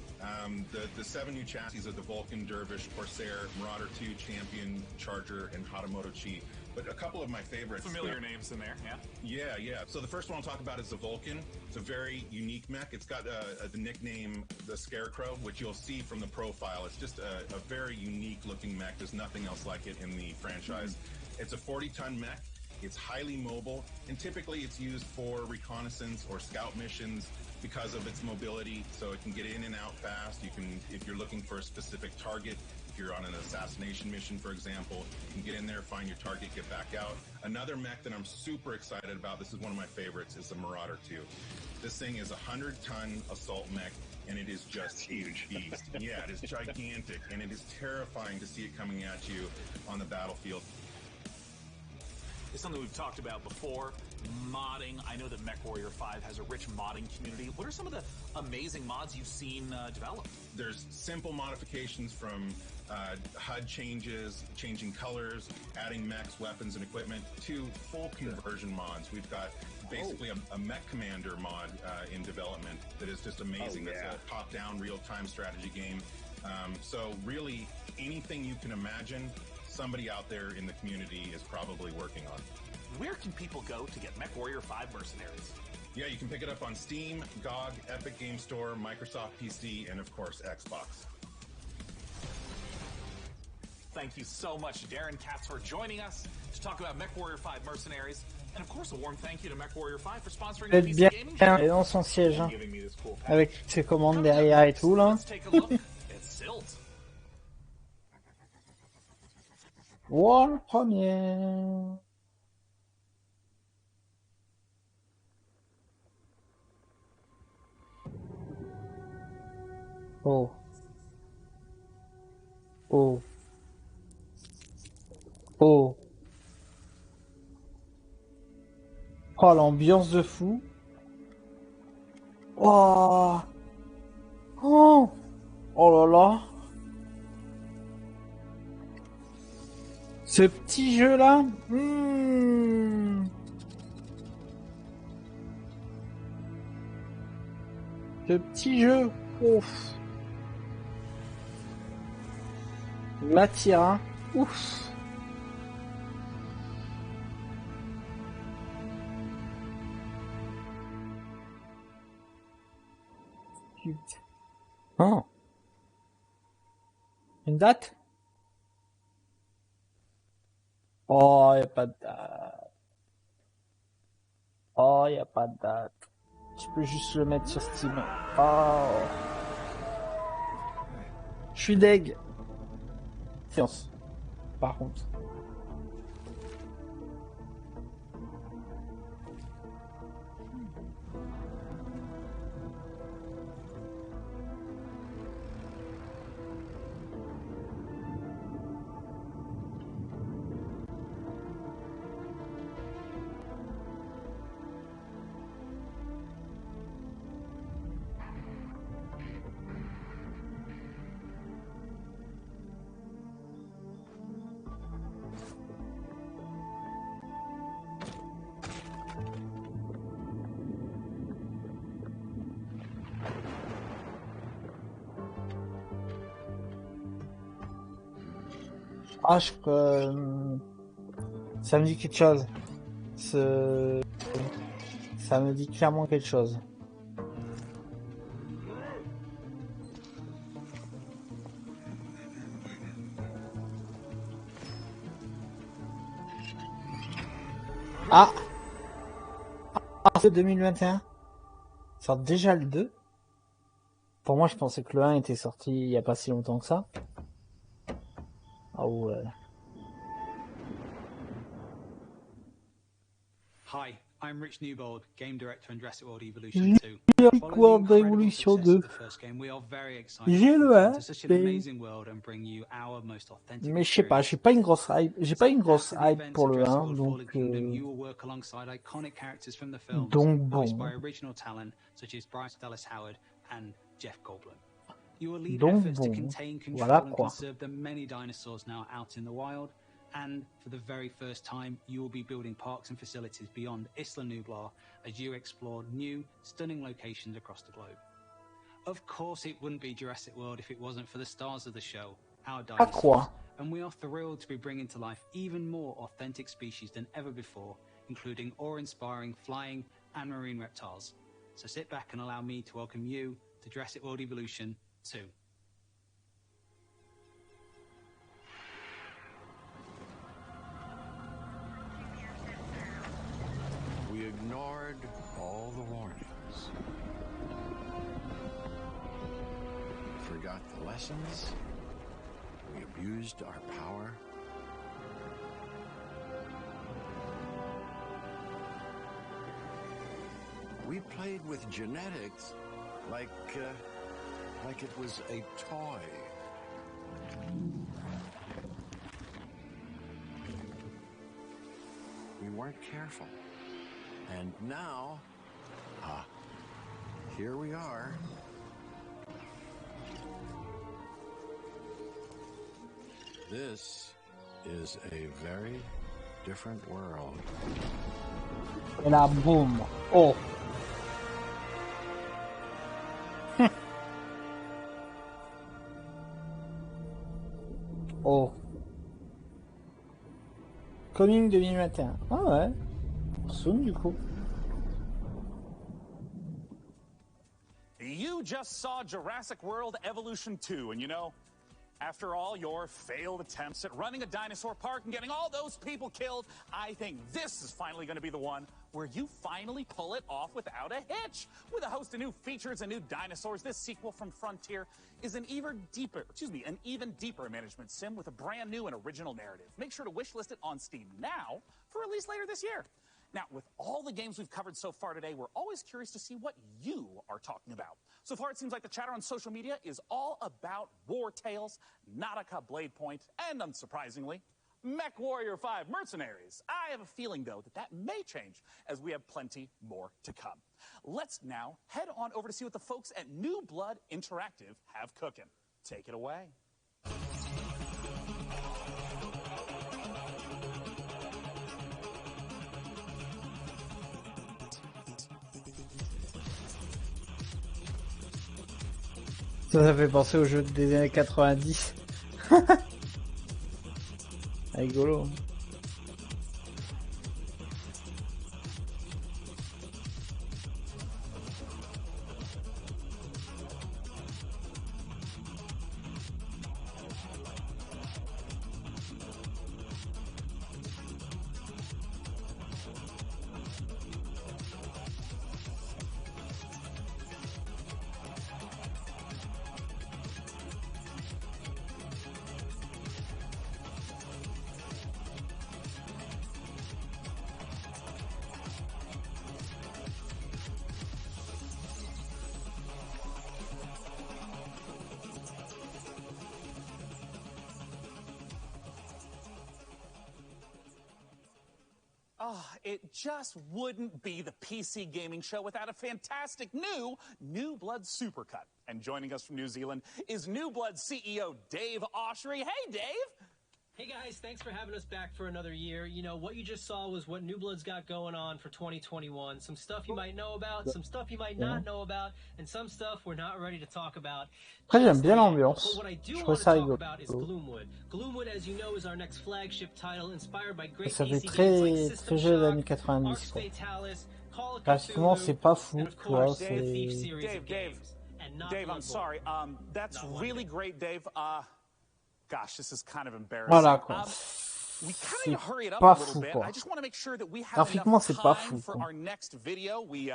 The 7 new chassis of the Vulcan, Dervish, Corsair, Marauder 2, Champion, Charger, and Hatamoto Chi. But a couple of my favorites. Familiar names in there, yeah? Yeah. So the first one I'll talk about is the Vulcan. It's a very unique mech. It's got the nickname the Scarecrow, which you'll see from the profile. It's just a very unique looking mech. There's nothing else like it in the franchise. It's a 40-ton mech. It's highly mobile, and typically it's used for reconnaissance or scout missions because of its mobility, so it can get in and out fast. You can, if you're looking for a specific target, if you're on an assassination mission, for example, you can get in there, find your target, get back out. Another mech that I'm super excited about, this is one of my favorites, is the Marauder 2. This thing is a 100-ton assault mech, and it is just huge beast. Yeah, it is gigantic, and it is terrifying to see it coming at you on the battlefield. It's something we've talked about before, modding. I know that MechWarrior 5 has a rich modding community. What are some of the amazing mods you've seen developed? There's simple modifications from HUD changes, changing colors, adding mechs, weapons, and equipment, to full conversion mods. We've got basically a mech commander mod in development that is just amazing. It's a top-down, real-time strategy game. So really, anything you can imagine, somebody out there in the community is probably working on. Where can people go to get MechWarrior 5 Mercenaries? Yeah, you can pick it up on Steam, GOG, Epic Game Store, Microsoft PC, and of course, Xbox. Thank you so much, Daeron Katz, for joining us to talk about MechWarrior 5 Mercenaries. And of course, a warm thank you to MechWarrior 5 for sponsoring the PC Gaming Show. Et dans son siège, hein, Giving me this cool pack. avec toutes ses commandes derrière et tout, là. Let's take a look at Silt. World première. Oh. Oh. Oh. Oh, l'ambiance de fou. Oh. Oh. Oh là là. Ce petit jeu là, Ce petit jeu, ouf. Il m'attire, hein. Ouf. Putain. Oh. Une date? Oh, y a pas de date. Oh, y a pas de date. Je peux juste le mettre sur Steam. Oh. Je suis deg. Science. Par contre. Ah, ça me dit quelque chose. Ça me dit clairement quelque chose. Ah, c'est 2021. Sort déjà le 2. Pour moi, je pensais que le 1 était sorti il n'y a pas si longtemps que ça. Ah ouais. Hi, I'm Rich Newbold, game director on Jurassic World Evolution 2. Jurassic World Evolution 2. J'ai le 1, mais je sais pas, j'ai pas une grosse hype pour le 1, donc bon. Donc bon, voilà quoi. And for the very first time, you will be building parks and facilities beyond Isla Nublar as you explore new, stunning locations across the globe. Of course, it wouldn't be Jurassic World if it wasn't for the stars of the show, our dinosaurs. And we are thrilled to be bringing to life even more authentic species than ever before, including awe-inspiring flying and marine reptiles. So sit back and allow me to welcome you to Jurassic World Evolution 2. We ignored all the warnings. We forgot the lessons. We abused our power. We played with genetics like it was a toy. We weren't careful. And now, here we are. This is a very different world. Et là, boum. Oh. Oh. Coming 2021. Ah ouais. Soon, du coup. You just saw Jurassic World Evolution 2, and you know, after all your failed attempts at running a dinosaur park and getting all those people killed, I think this is finally going to be the one where you finally pull it off without a hitch. With a host of new features and new dinosaurs, this sequel from Frontier is an even deeper management sim with a brand new and original narrative. Make sure to wishlist it on Steam now for release later this year. Now, with all the games we've covered so far today, we're always curious to see what you are talking about. So far, it seems like the chatter on social media is all about War Tales, Nautica Blade Point, and unsurprisingly, MechWarrior 5 Mercenaries. I have a feeling, though, that may change as we have plenty more to come. Let's now head on over to see what the folks at New Blood Interactive have cooking. Take it away. Ça fait penser aux jeux des années 90. Rigolo. It just wouldn't be the PC Gaming Show without a fantastic New Blood Supercut. And joining us from New Zealand is New Blood CEO Dave Oshry. Hey, Dave! Hey guys, thanks for having us back for another year. You know, what you just saw was what New Blood's got going on for 2021. Some stuff you might know about, some stuff you might not know about, and some stuff we're not ready to talk about. Après, j'aime bien l'ambiance. But what I do Je trouve want to ça talk rigolo. about is Gloomwood. Gloomwood, as you know, is our next flagship title inspired by great Ça fait PC games like très System jeu des Shock, années 90 Arcs quoi. Fatalis, Call of Graphiquement, c'est pas fou, and of tu vois, course, the Thief c'est... series of games. And not Dave, I'm Bloodborne. sorry. That's really great, Dave. Gosh, this is kind of embarrassing. Voilà quoi. We kind C'est of hurry it up pas a little fou bit. quoi. I just want to make sure that we have Graphiquement, enough c'est pas time fou for quoi. our next video. We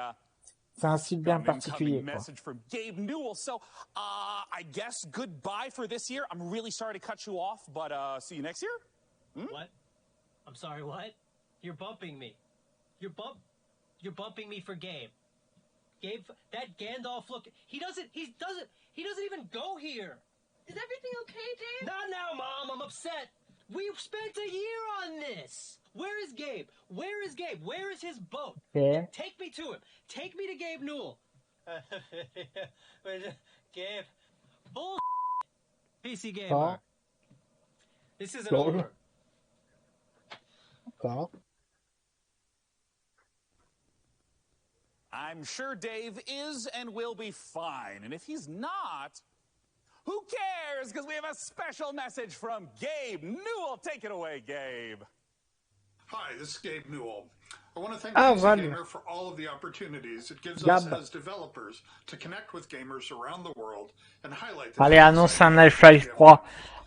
C'est un style bien got an particulier incoming quoi. message from Gabe Newell. So, I guess goodbye for this year. I'm really sorry to cut you off, but see you next year. What? I'm sorry, what? You're bumping me. You're bumping me for Gabe. Gabe, that Gandalf look, he doesn't even go here. Is everything okay, Dave? Not now, Mom, I'm upset. We've spent a year on this. Where is Gabe? Where is Gabe? Where is his boat? Yeah. Take me to him. Take me to Gabe Newell. Gabe. Bull. PC Gamer. Oh. This isn't Lol. over. D'accord. I'm sure Dave is and will be fine. And if he's not, who cares? Because we have a special message from Gabe Newell. Take it away, Gabe. Hi, this is Gabe Newell. I want to thank Ah, PC voilà. Gamer for all of the opportunities it gives Gab. us as developers to connect with gamers around the world and highlight the Allez, annonce un Half-Life 3.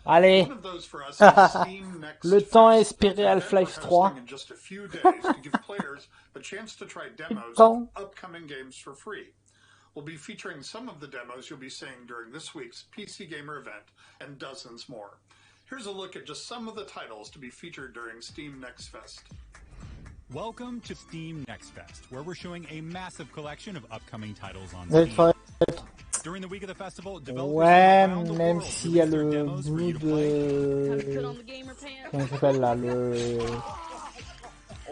Allez. One of those for us is Steam Next Le temps Fest, espéré an event Half-Life we're 3. hosting in just a few days to give players a chance to try demos Temps. of upcoming games for free. We'll be featuring some of the demos you'll be seeing during this week's PC Gamer event and dozens more. Here's a look at just some of the titles to be featured during Steam Next Fest. Welcome to Steam Next Fest, where we're showing a massive collection of upcoming titles on Vous allez Steam. faire- During the week of the festival, developers Ouais, from around the même world s'il y a release their le demos for you bout to play. de... Comment ça s'appelle là, le...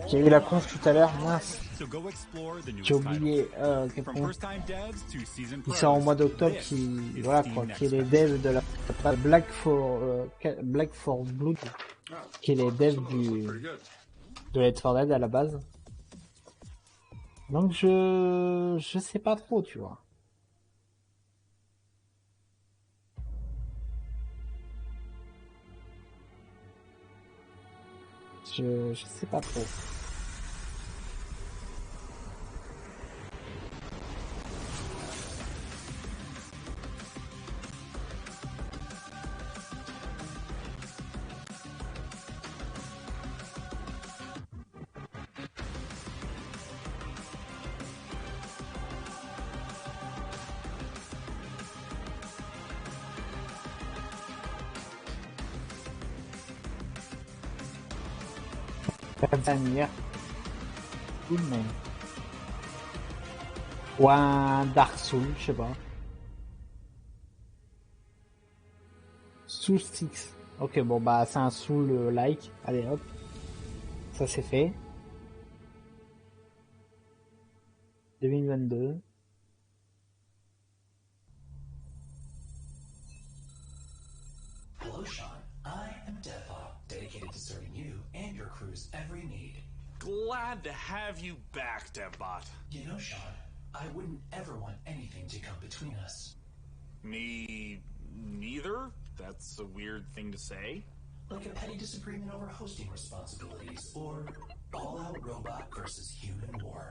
J'ai eu la conf tout à l'heure, mince. So go explore the newest J'ai oublié, titles. From Capcom. first-time devs to seasoned Qui sort au pros, mois d'octobre, this qui, is voilà Steam quoi, Next qui est les Fest. devs de la Black for Blood, qui est les devs de Left 4 Dead à la base. Donc je sais pas trop, tu vois. Je sais pas trop. Vanilla. Tout de même. Ou un Dark Souls, je sais pas. Soul 6. Ok, bon bah c'est un Soul like. Allez hop. Ça c'est fait. 2022. Hello, Sean. I am Deadbot, dedicated to serving you and your crew's every need. Glad to have you back, Devbot. You know, Sean, I wouldn't ever want anything to come between us. Me neither? That's a weird thing to say. Like a petty disagreement over hosting responsibilities, or all-out robot versus human war.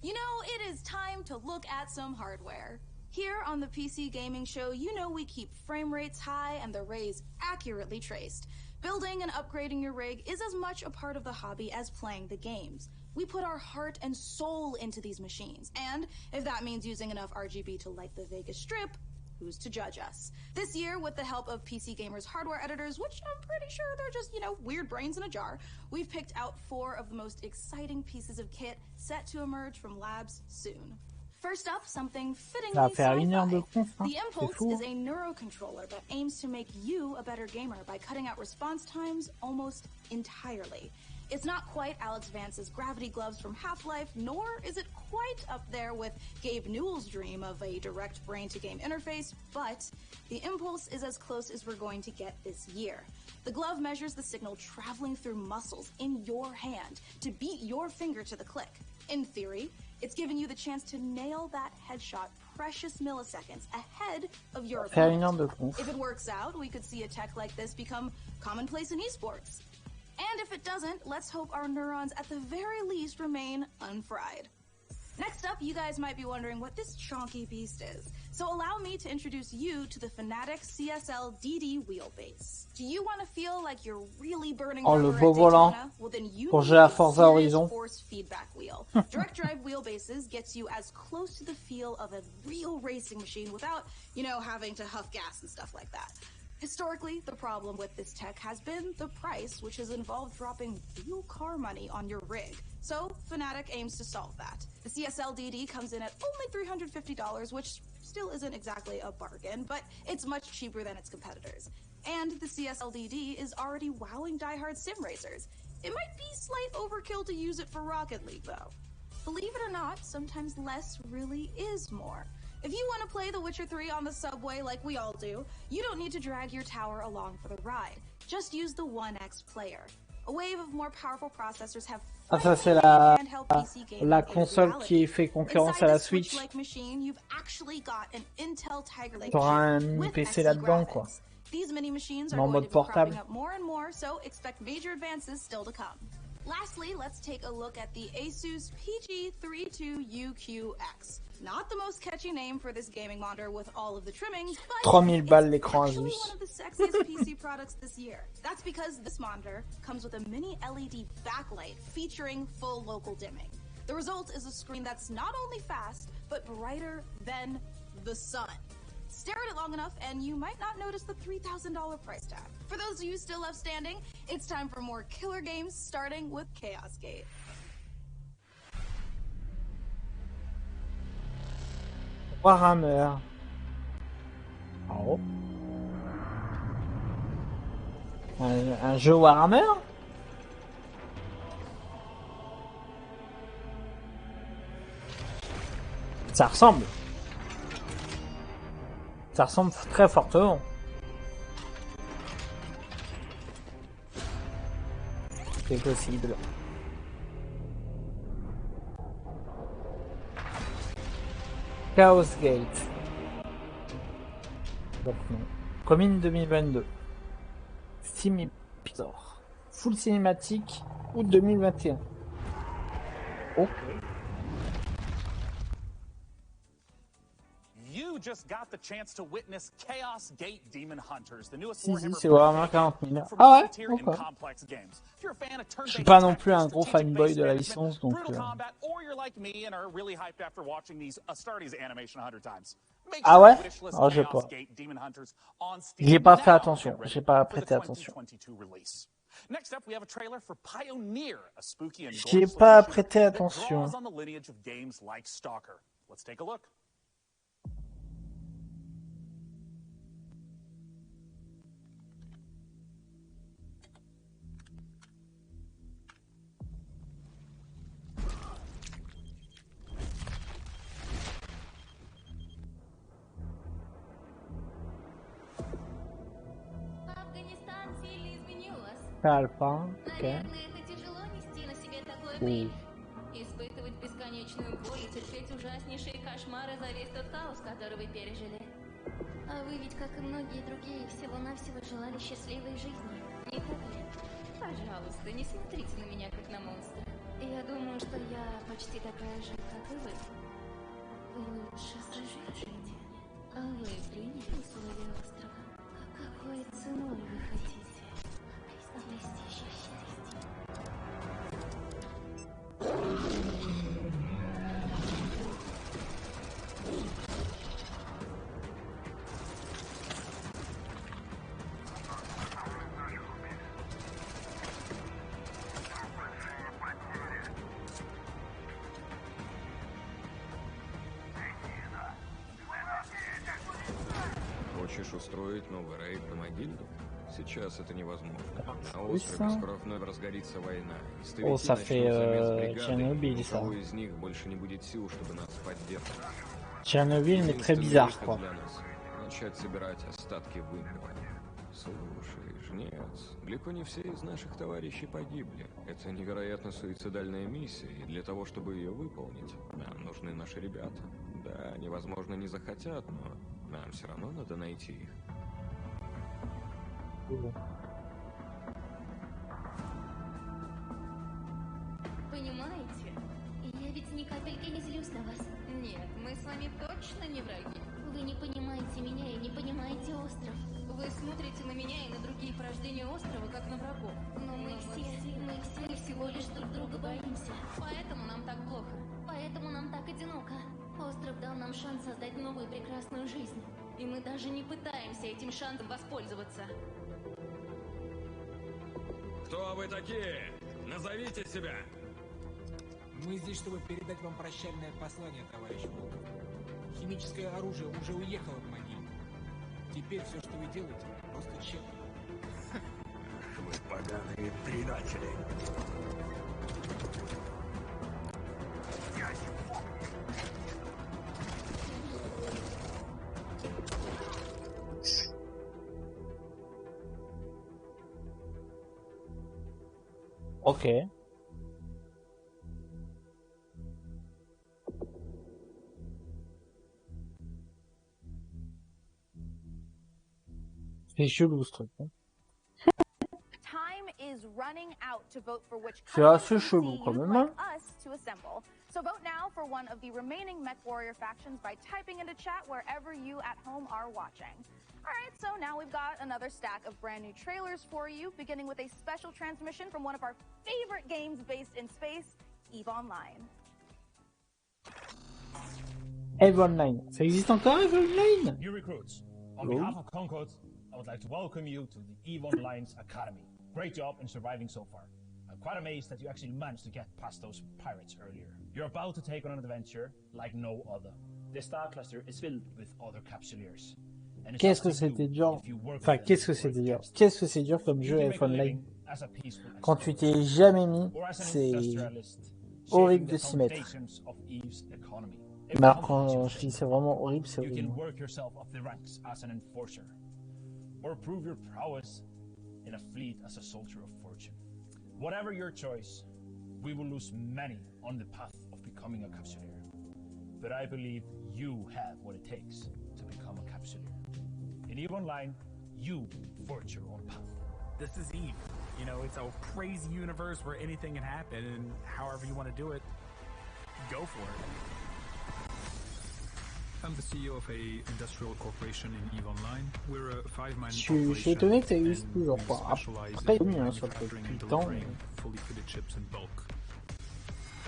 You know, it is time to look at some hardware. Here on the PC Gaming Show, you know we keep frame rates high and the rays accurately traced. Building and upgrading your rig is as much a part of the hobby as playing the games. We put our heart and soul into these machines, and if that means using enough RGB to light the Vegas Strip, who's to judge us? This year, with the help of PC Gamer's hardware editors, which I'm pretty sure they're just, weird brains in a jar, we've picked out 4 of the most exciting pieces of kit set to emerge from labs soon. First up, something fittingly Ça va faire 1 heure de sci-fi. conf, hein. The Impulse C'est fou. is a neurocontroller that aims to make you a better gamer by cutting out response times almost entirely. It's not quite Alex Vance's gravity gloves from Half-Life, nor is it quite up there with Gabe Newell's dream of a direct brain-to-game interface, but the Impulse is as close as we're going to get this year. The glove measures the signal traveling through muscles in your hand to beat your finger to the click. In theory, it's giving you the chance to nail that headshot precious milliseconds ahead of your opponent. If it works out, we could see a tech like this become commonplace in esports. And if it doesn't, let's hope our neurons at the very least remain unfried. Next up, you guys might be wondering what this chonky beast is. So allow me to introduce you to the Fanatec CSL DD wheelbase. Do you want to feel like you're really burning rubber le at beau volant Daytona? Well, then you pour need jouer à a Forza serious Horizon. force feedback wheel. Direct drive wheelbases gets you as close to the feel of a real racing machine without, you know, having to huff gas and stuff like that. Historically, the problem with this tech has been the price, which has involved dropping real car money on your rig. So, Fanatec aims to solve that. The CSL DD comes in at only $350, which still isn't exactly a bargain, but it's much cheaper than its competitors. And the CSL DD is already wowing diehard sim racers. It might be slight overkill to use it for Rocket League, though. Believe it or not, sometimes less really is more. If you want to play The Witcher 3 on the subway like we all do, you don't need to drag your tower along for the ride. Just use the 1X player. A wave of more powerful processors have ça c'est la console qui fait concurrence à la Switch. T'auras un mini PC là-dedans, quoi. These mini machines are en going mode to be portable. cropping up more and more, so expect major advances still to come. Lastly, let's take a look at the Asus PG32UQX. Not the most catchy name for this gaming monitor with all of the trimmings, but 3000 balles l'écran it's actually Asus. one of the sexiest PC products this year. That's because this monitor comes with a mini LED backlight featuring full local dimming. The result is a screen that's not only fast, but brighter than the sun. Stare at it long enough and you might not notice the $3,000 price tag. For those of you still left standing, it's time for more killer games, starting with Chaos Gate. Warhammer. Oh. Un jeu Warhammer? Ça ressemble. Ça ressemble très fortement. C'est possible. Chaos Gate. Donc non. Commune 2022. Steam Store. Full cinématique août 2021. Ok. You just got the chance to witness Chaos Gate Demon Hunters, the newest Si, Warhammer c'est Warhammer 40 000. from Ah ouais, frontier and pourquoi? complex games. If you're a fan of Je turn-based suis pas non plus un tactics, gros strategic fanboy based de la management, licence, donc brutal combat, or you're like me and are really hyped after watching these Astartes animation 100 times. Make Ah sure ouais? to wishlist Oh, j'ai Chaos pas. Gate Demon Hunters on Steam J'ai pas now fait to attention. get ready J'ai pas for the prêté attention. 2022 release. Next up, we have a trailer for Pioneer, a spooky and J'ai gorgeous pas looking prêté shooter that attention. draws on the lineage of games like Stalker. Let's take a look. Афганистан сильно изменил вас. Alpha, ok. Наверное, это тяжело нести на себе такое бремя. Испытывать бесконечную боль и терпеть ужаснейшие кошмары за весь тот хаос, который вы пережили. А вы ведь, как и многие другие, всего-навсего желали счастливой жизни, не так ли? Пожалуйста, не смотрите на меня, как на монстра. Я думаю, что я почти такая же, как и вы. Лучше скажите, а вы приняли условия острова? Какой ценой вы хотите обрести счастье? Хочешь устроить новый рейд на могильду? Сейчас это невозможно. На острове скоро вновь разгорится война. О, ça fait Tchernobyl, ça. У из них больше не будет сил, чтобы нас поддерживать. Tchernobyl, mais très bizarre, quoi. Начать собирать остатки вымпела. Слушай, жнец, далеко не все из наших товарищей погибли. Это невероятно суицидальная миссия, и для того, чтобы ее выполнить, нам нужны наши ребята. Да, они, возможно, не захотят, но нам все равно надо найти их. Понимаете? Я ведь ни капельки не злюсь на вас. Нет, мы с вами точно не враги. Вы не понимаете меня и не понимаете остров. Вы смотрите на меня и на другие порождения острова, как на врагов. Но мы все всего лишь друг друга боимся. Поэтому нам так плохо. Поэтому нам так одиноко. Остров дал нам шанс создать новую прекрасную жизнь. И мы даже не пытаемся этим шансом воспользоваться. Кто вы такие? Назовите себя! Мы здесь, чтобы передать вам прощальное послание, товарищ Волков. Химическое оружие уже уехало в могилу. Теперь все, что вы делаете, просто тщетно. Вы поганые предатели. Ok. C'est chelou ce truc. Hein. Time is running out to vote for which C'est assez chelou quand you'd même. Hein. like us to assemble. So vote now for one of the remaining MechWarrior factions by typing into chat wherever you at home are watching. Alright, so now we've got another stack of brand new trailers for you, beginning with a special transmission from one of our favorite games based in space, EVE Online. EVE Online. Ça existe encore, EVE Online? New recruits, on behalf of Concord, I would like to welcome you to the EVE Online's Academy. Great job in surviving so far. I'm quite amazed that you actually managed to get past those pirates earlier. You're about to take on an adventure like no other. This star cluster is filled with other capsuleers. Qu'est-ce que c'était dur. Enfin, qu'est-ce que c'était dur. Qu'est-ce que c'est dur comme jeu EVE Online. Quand tu t'es jamais mis, c'est horrible de s'y mettre. Mais alors quand je dis c'est vraiment horrible, c'est horrible. Or prove your prowess in a fleet as a soldier of fortune. Whatever your choice, we will lose many on the path of becoming a capsuleer. But I believe you have what it takes to become a capsuleer. In EVE Online, you forge your own path. This is EVE. You know, it's a crazy universe where anything can happen, and however you want to do it, go for it. I'm the CEO of a industrial corporation in EVE Online. We're a 5-man Je suis étonné que ça existe toujours quoi. Après, il y a mis sur le temps. Fully fitted chips in bulk.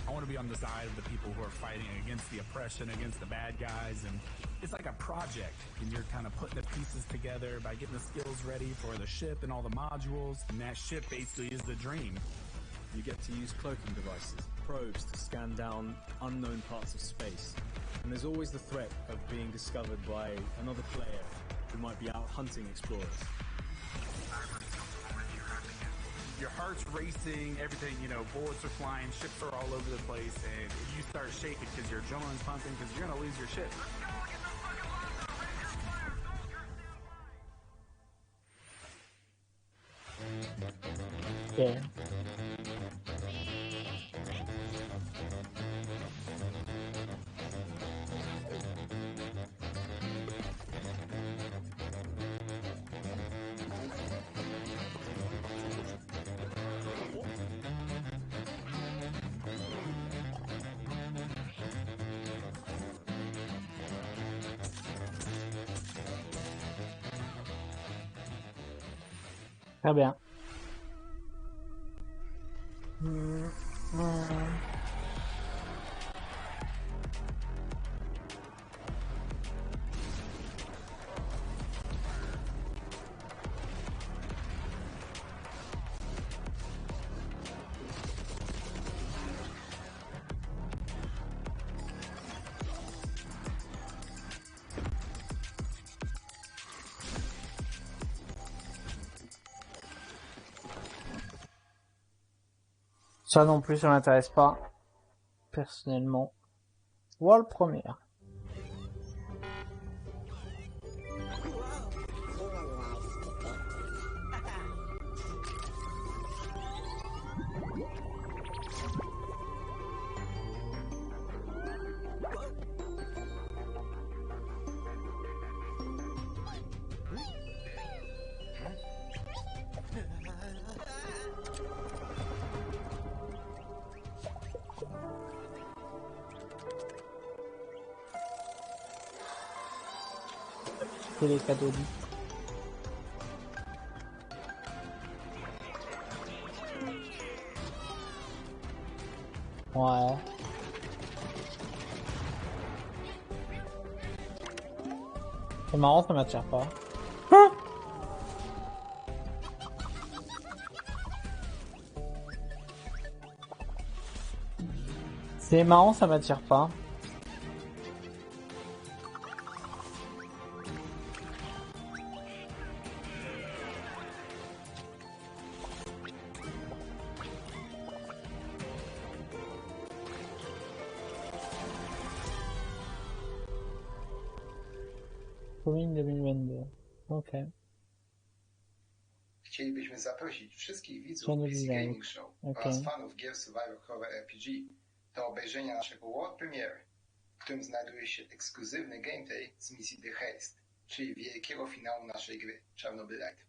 I want to be on the side of the people who are fighting against the oppression, against the bad guys, and it's like a project, and you're kind of putting the pieces together by getting the skills ready for the ship and all the modules, and that ship basically is the dream. You get to use cloaking devices, probes to scan down unknown parts of space, and there's always the threat of being discovered by another player who might be out hunting explorers. Your heart's racing, everything, you know, bullets are flying, ships are all over the place, and if you start shaking because your adrenaline's pumping because you're going to lose your ship. Yeah. Très bien. Ça non plus, ça m'intéresse pas. Personnellement. World première. Les cadeaux dit. Ouais. C'est marrant, ça m'attire pas. Hein? C'est marrant, ça m'attire pas. Commune 2022. Ok. Chcielibyśmy zaprosić wszystkich widzów Żadnych PC widziałem. Gaming Show Okej. oraz fanów gier Survivor Horror RPG do obejrzenia naszego World Premiere, w którym znajduje się ekskluzywny gameplay z misji The Haste, czyli wielkiego finału naszej gry Czarnobylite.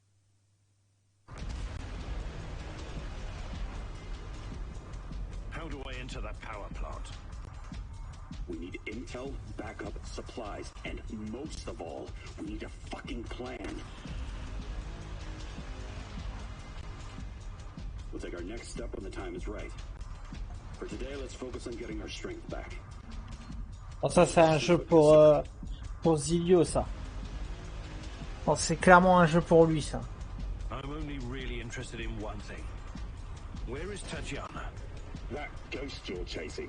How do I enter that power plant? We need intel, backup, supplies, and most of all, we need a fucking plan. We'll take our next step when the time is right. For today, let's focus on getting our strength back. Oh, ça c'est un jeu pour Zilio, ça. Oh, c'est clairement un jeu pour lui, ça. I'm only really interested in one thing. Where is Tatiana? That ghost you're chasing.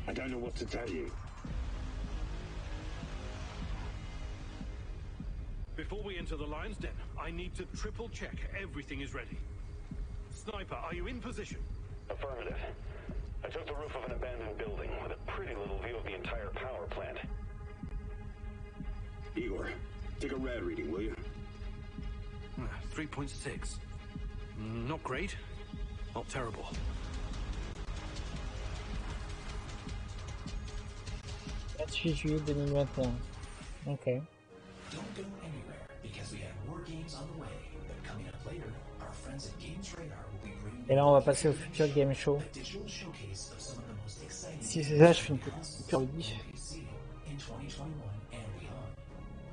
I don't know what to tell you. Before we enter the lion's den, I need to triple check everything is ready. Sniper, are you in position? Affirmative. I took the roof of an abandoned building with a pretty little view of the entire power plant. Igor, take a rad reading, will you? 3.6. Not great. Not terrible. 28 juillet 2021. Ok. Don't go anywhere because we have more games on the way. But coming up later, our friends at GamesRadar will be bringing Et là, on va passer au futur game show. a digital showcase of some of the most exciting Si c'est ça, je fais une petite parodie. PC in 2021 and beyond.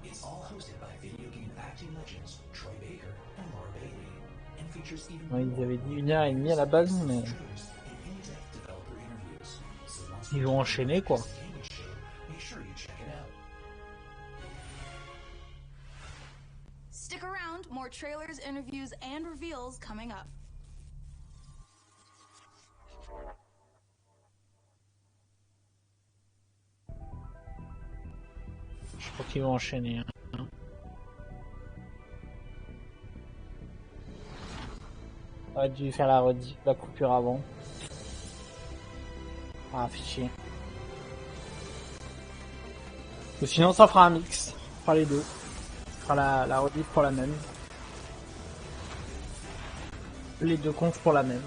It's all hosted by video game acting legends Troy Baker and Laura Bailey, and features even Ouais, ils avaient dit 1h30 à la base, mais in-depth developer interviews. So once ils vont enchaîner, quoi. make sure you check it out. Stick around, more trailers, interviews, and reveals coming up. Je crois qu'ils vont enchaîner. Hein. On aurait dû faire la coupure avant. Ah, fichier. Ou sinon, ça fera un mix. On fera les deux. On fera la rediff pour la même. Les deux confs pour la même.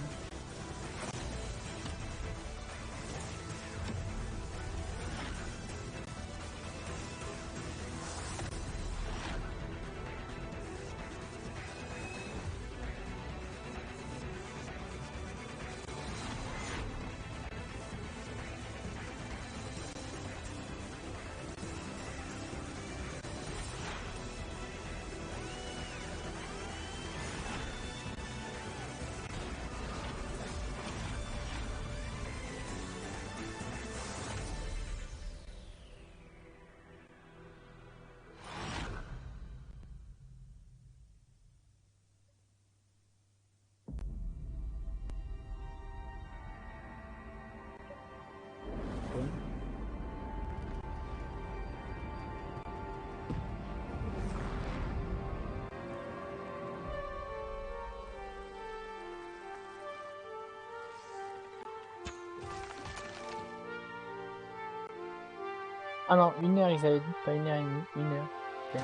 Ah non, 1 heure ils avaient dit, pas 1 heure et demie, 1 heure. Ok.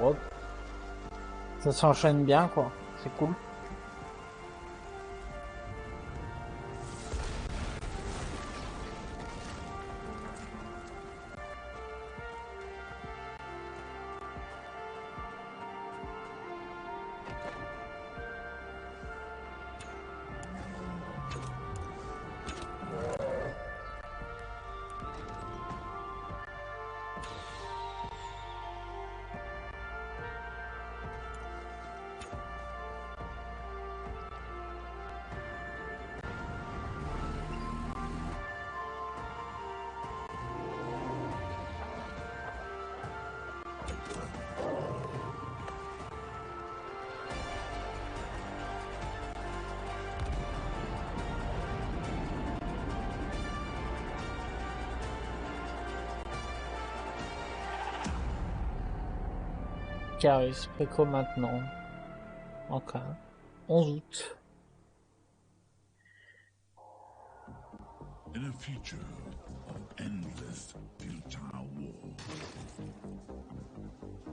Hop. Ça s'enchaîne bien quoi, c'est cool. Carus, préco maintenant. Ok. 11 août. In a future of endless futile war,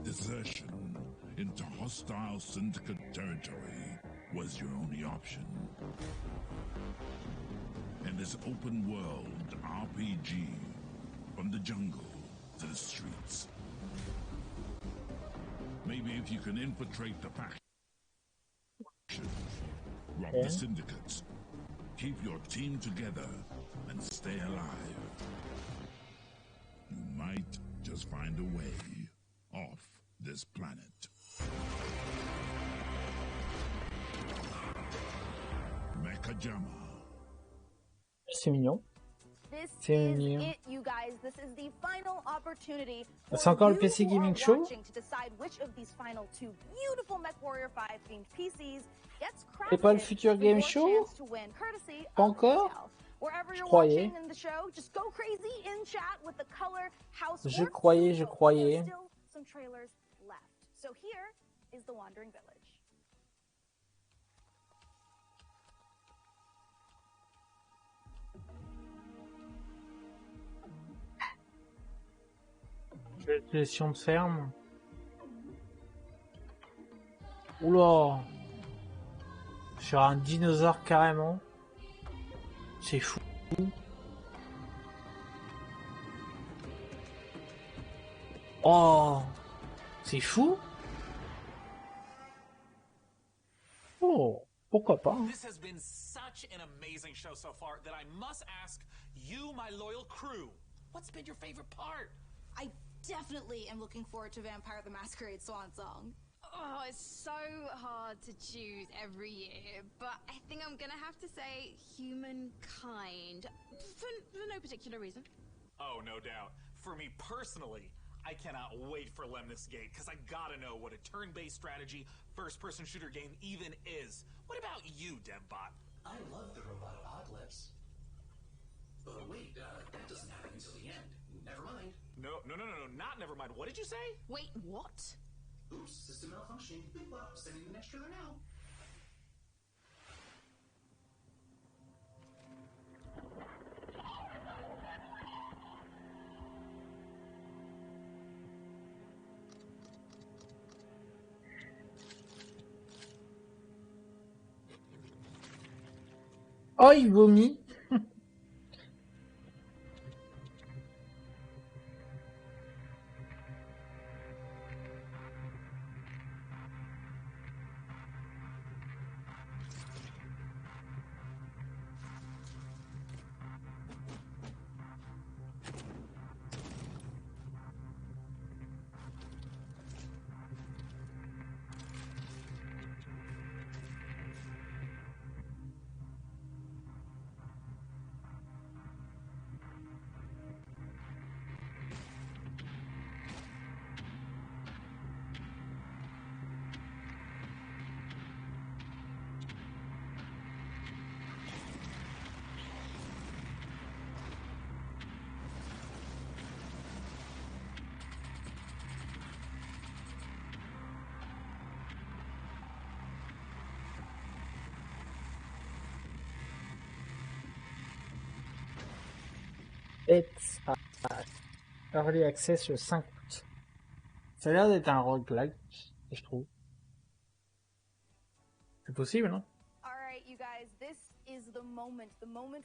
desertion into hostile syndicate territory was your only option. In this open world RPG, from the jungle to the streets, maybe if you can infiltrate the faction, rob the syndicates, keep your team together, and stay alive, you might just find a way off this planet. Mechajama. C'est mignon. This C'est is mignon. it, you guys. This is the final opportunity C'est for encore le you PC who Gaming are Show? watching to decide which of these final 2 beautiful MechWarrior 5 themed PCs gets Et pas le crafted futur with Game your Show? chance to win, courtesy Pas of encore? Intel. Wherever Je you're croyais. watching in the show, just go crazy in chat with the color house. Je or croyais, je photo. croyais. There's still some trailers left. So here is the Wandering Village. Gestion de ferme. Oula. Sur un dinosaure carrément. C'est fou. Oh. C'est fou. Oh. Pourquoi pas. This has been such an amazing show so far that I must ask you, my loyal crew, what's been your favorite part? I definitely am looking forward to Vampire the Masquerade Swan Song. Oh, it's so hard to choose every year, but I think I'm gonna have to say Humankind, for no particular reason. Oh, no doubt. For me personally, I cannot wait for Lemnis Gate, because I gotta know what a turn-based strategy first-person shooter game even is. What about you, DevBot? I love the robot apocalypse. Wait, that doesn't happen until the end. Never mind. No, not never mind. What did you say? Wait, what? Oops, system malfunctioning. Well, sending the next trailer now. Oh, il vomit. It's Early Access le 5 août. Ça a l'air d'être un roguelike, je trouve. C'est possible, non? Alright, you guys, this is the moment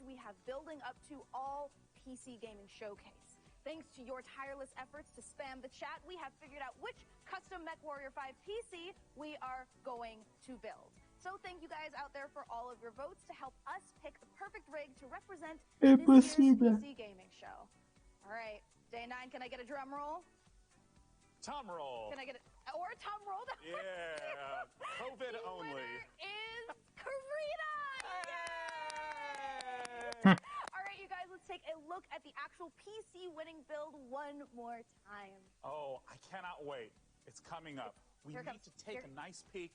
we have building up to all PC Gaming Showcase. Thanks to your tireless efforts to spam the chat, we have figured out which custom MechWarrior 5 PC we are going to build. So thank you guys out there for all of your votes to help us pick the perfect rig to represent this year's PC Gaming Show. Alright, Day 9, can I get a drum roll? Tom roll. Can I get it? Or a Tom roll? Yeah, COVID only. Is Karina! All right, you guys, let's take a look at the actual PC winning build one more time. Oh, I cannot wait. It's coming up. We Here need comes. to take a nice peek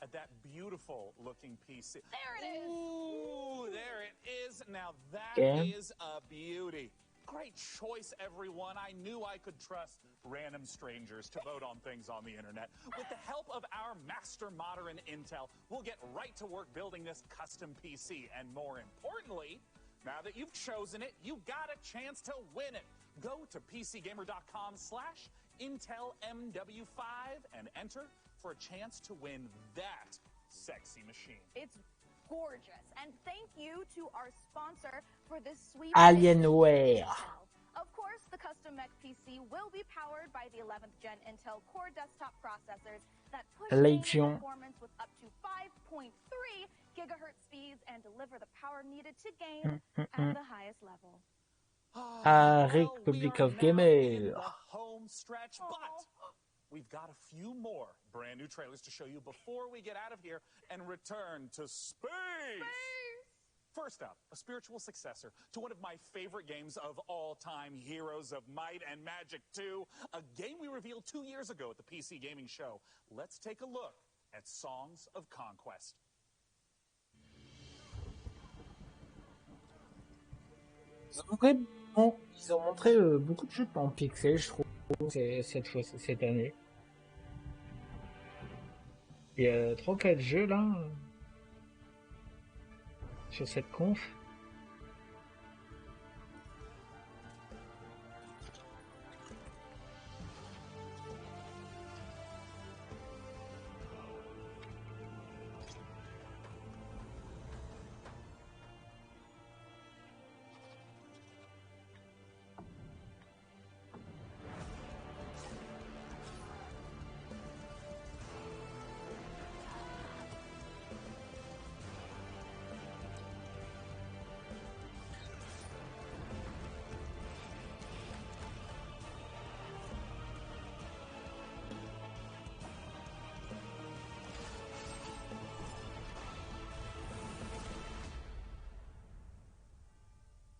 at that beautiful looking PC. There it is. Ooh, there it is. Now that is a beauty. Great choice, everyone. I knew I could trust random strangers to vote on things on the internet. With the help of our master modder in Intel, we'll get right to work building this custom PC. And more importantly, now that you've chosen it, you got a chance to win it. Go to PCGamer.com/IntelMW5 and enter for a chance to win that sexy machine. It's gorgeous. And thank you to our sponsor for this sweet Alienware. Of course, the custom Mech PC will be powered by the 11th gen Intel Core desktop processors that push Legion. performance with up to 5.3 gigahertz speeds and deliver the power needed to game at the highest level. Republic of In Gamers. the home stretch, but we've got a few more brand new trailers to show you before we get out of here and return to space. First up, a spiritual successor to one of my favorite games of all time, Heroes of Might and Magic 2, a game we revealed 2 years ago at the PC Gaming Show. Let's take a look at Songs of Conquest. Ils ont montré beaucoup de jeux en pixel, je trouve, cette année. Il y a 3-4 jeux là sur cette conf.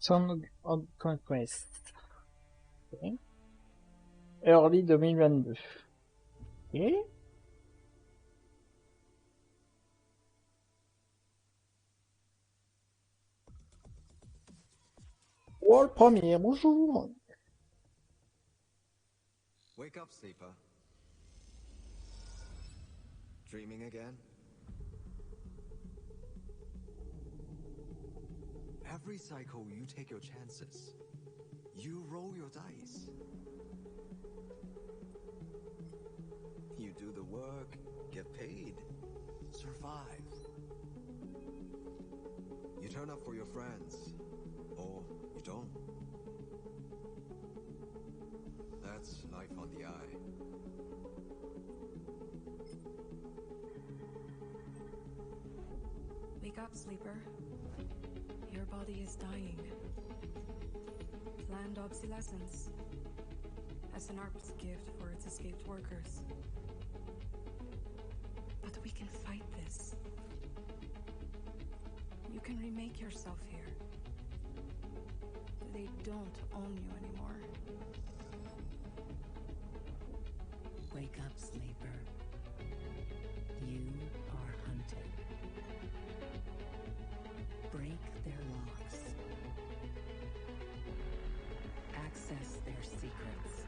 Song of Conquest. Okay. Early 2022. Okay. World Premiere, bonjour. Wake up, sleeper. Dreaming again? Every cycle, you take your chances. You roll your dice. You do the work, get paid, survive. You turn up for your friends, or you don't. That's life on the eye. Wake up, sleeper. Your body is dying. Planned obsolescence. As an Orcs gift for its escaped workers. But we can fight this. You can remake yourself here. They don't own you anymore. Wake up, sleeper. You are hunted. Break their locks. Access their secrets.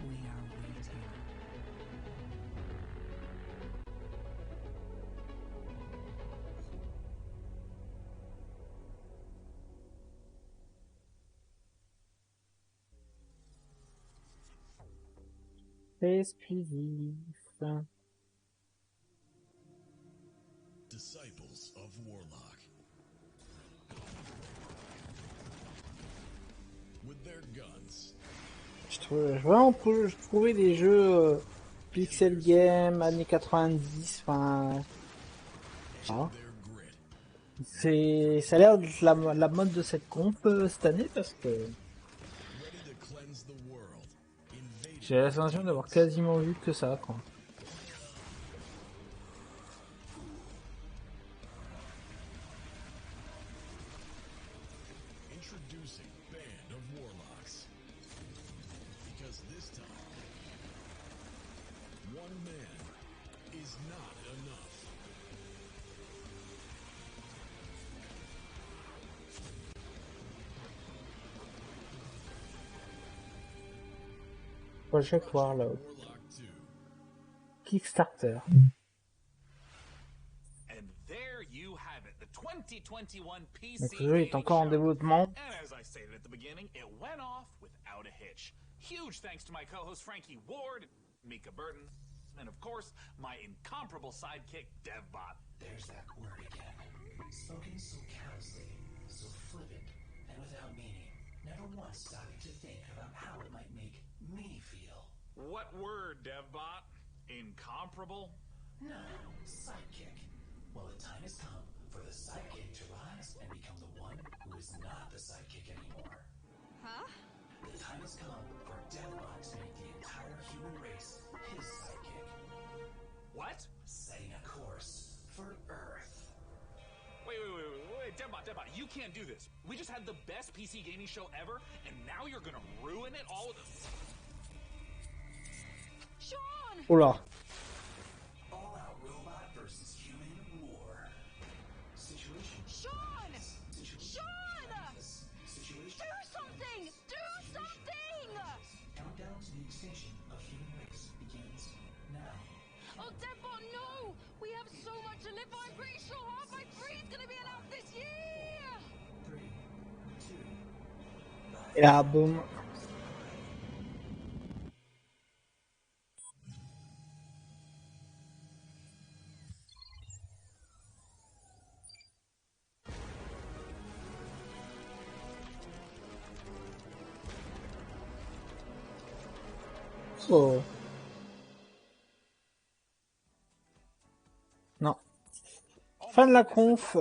We are waiting. Exclusif. Disciples of Warlock. With their guns. Je trouvais des jeux pixel game années 90, enfin. Ah. Ça a l'air d'être la mode de cette conf cette année parce que j'ai la sensation d'avoir quasiment vu que ça, quoi. Introducing Band of Warlocks. Because this time, one man is not enough. Project Warlock. Kickstarter. And there you have it, the 2021 PC Donc le jeu est encore en Gaming Show. développement. And as I stated at the beginning, it went off without a hitch. Huge thanks to my co-host Frankie Ward, Mika Burton, and of course, my incomparable sidekick, DevBot. There's that word again. Spoken so callously, so flippant, and without meaning. Never once stopping to think about how it might make me feel. What word, DevBot? Incomparable? No, sidekick. Well, the time has come for the sidekick to rise and become the one who is not the sidekick anymore. Huh? The time has come for DevBot to make the entire human race his sidekick. What? Setting a course for Earth. Wait, DevBot, you can't do this. We just had the best PC gaming show ever, and now you're gonna ruin it all with us. Sean! Oula. All-out robot versus human war. Situation. Sean! Situation. Sean! Situation. Do something! Do something! Countdown to the extinction of human race begins now. Oh, Deadbot, no! We have so much to live for. I'm pretty sure Half-Life 3 is going to be announced this year! 3, 2, Et là, boum. Oh. Non. Fin de la conf.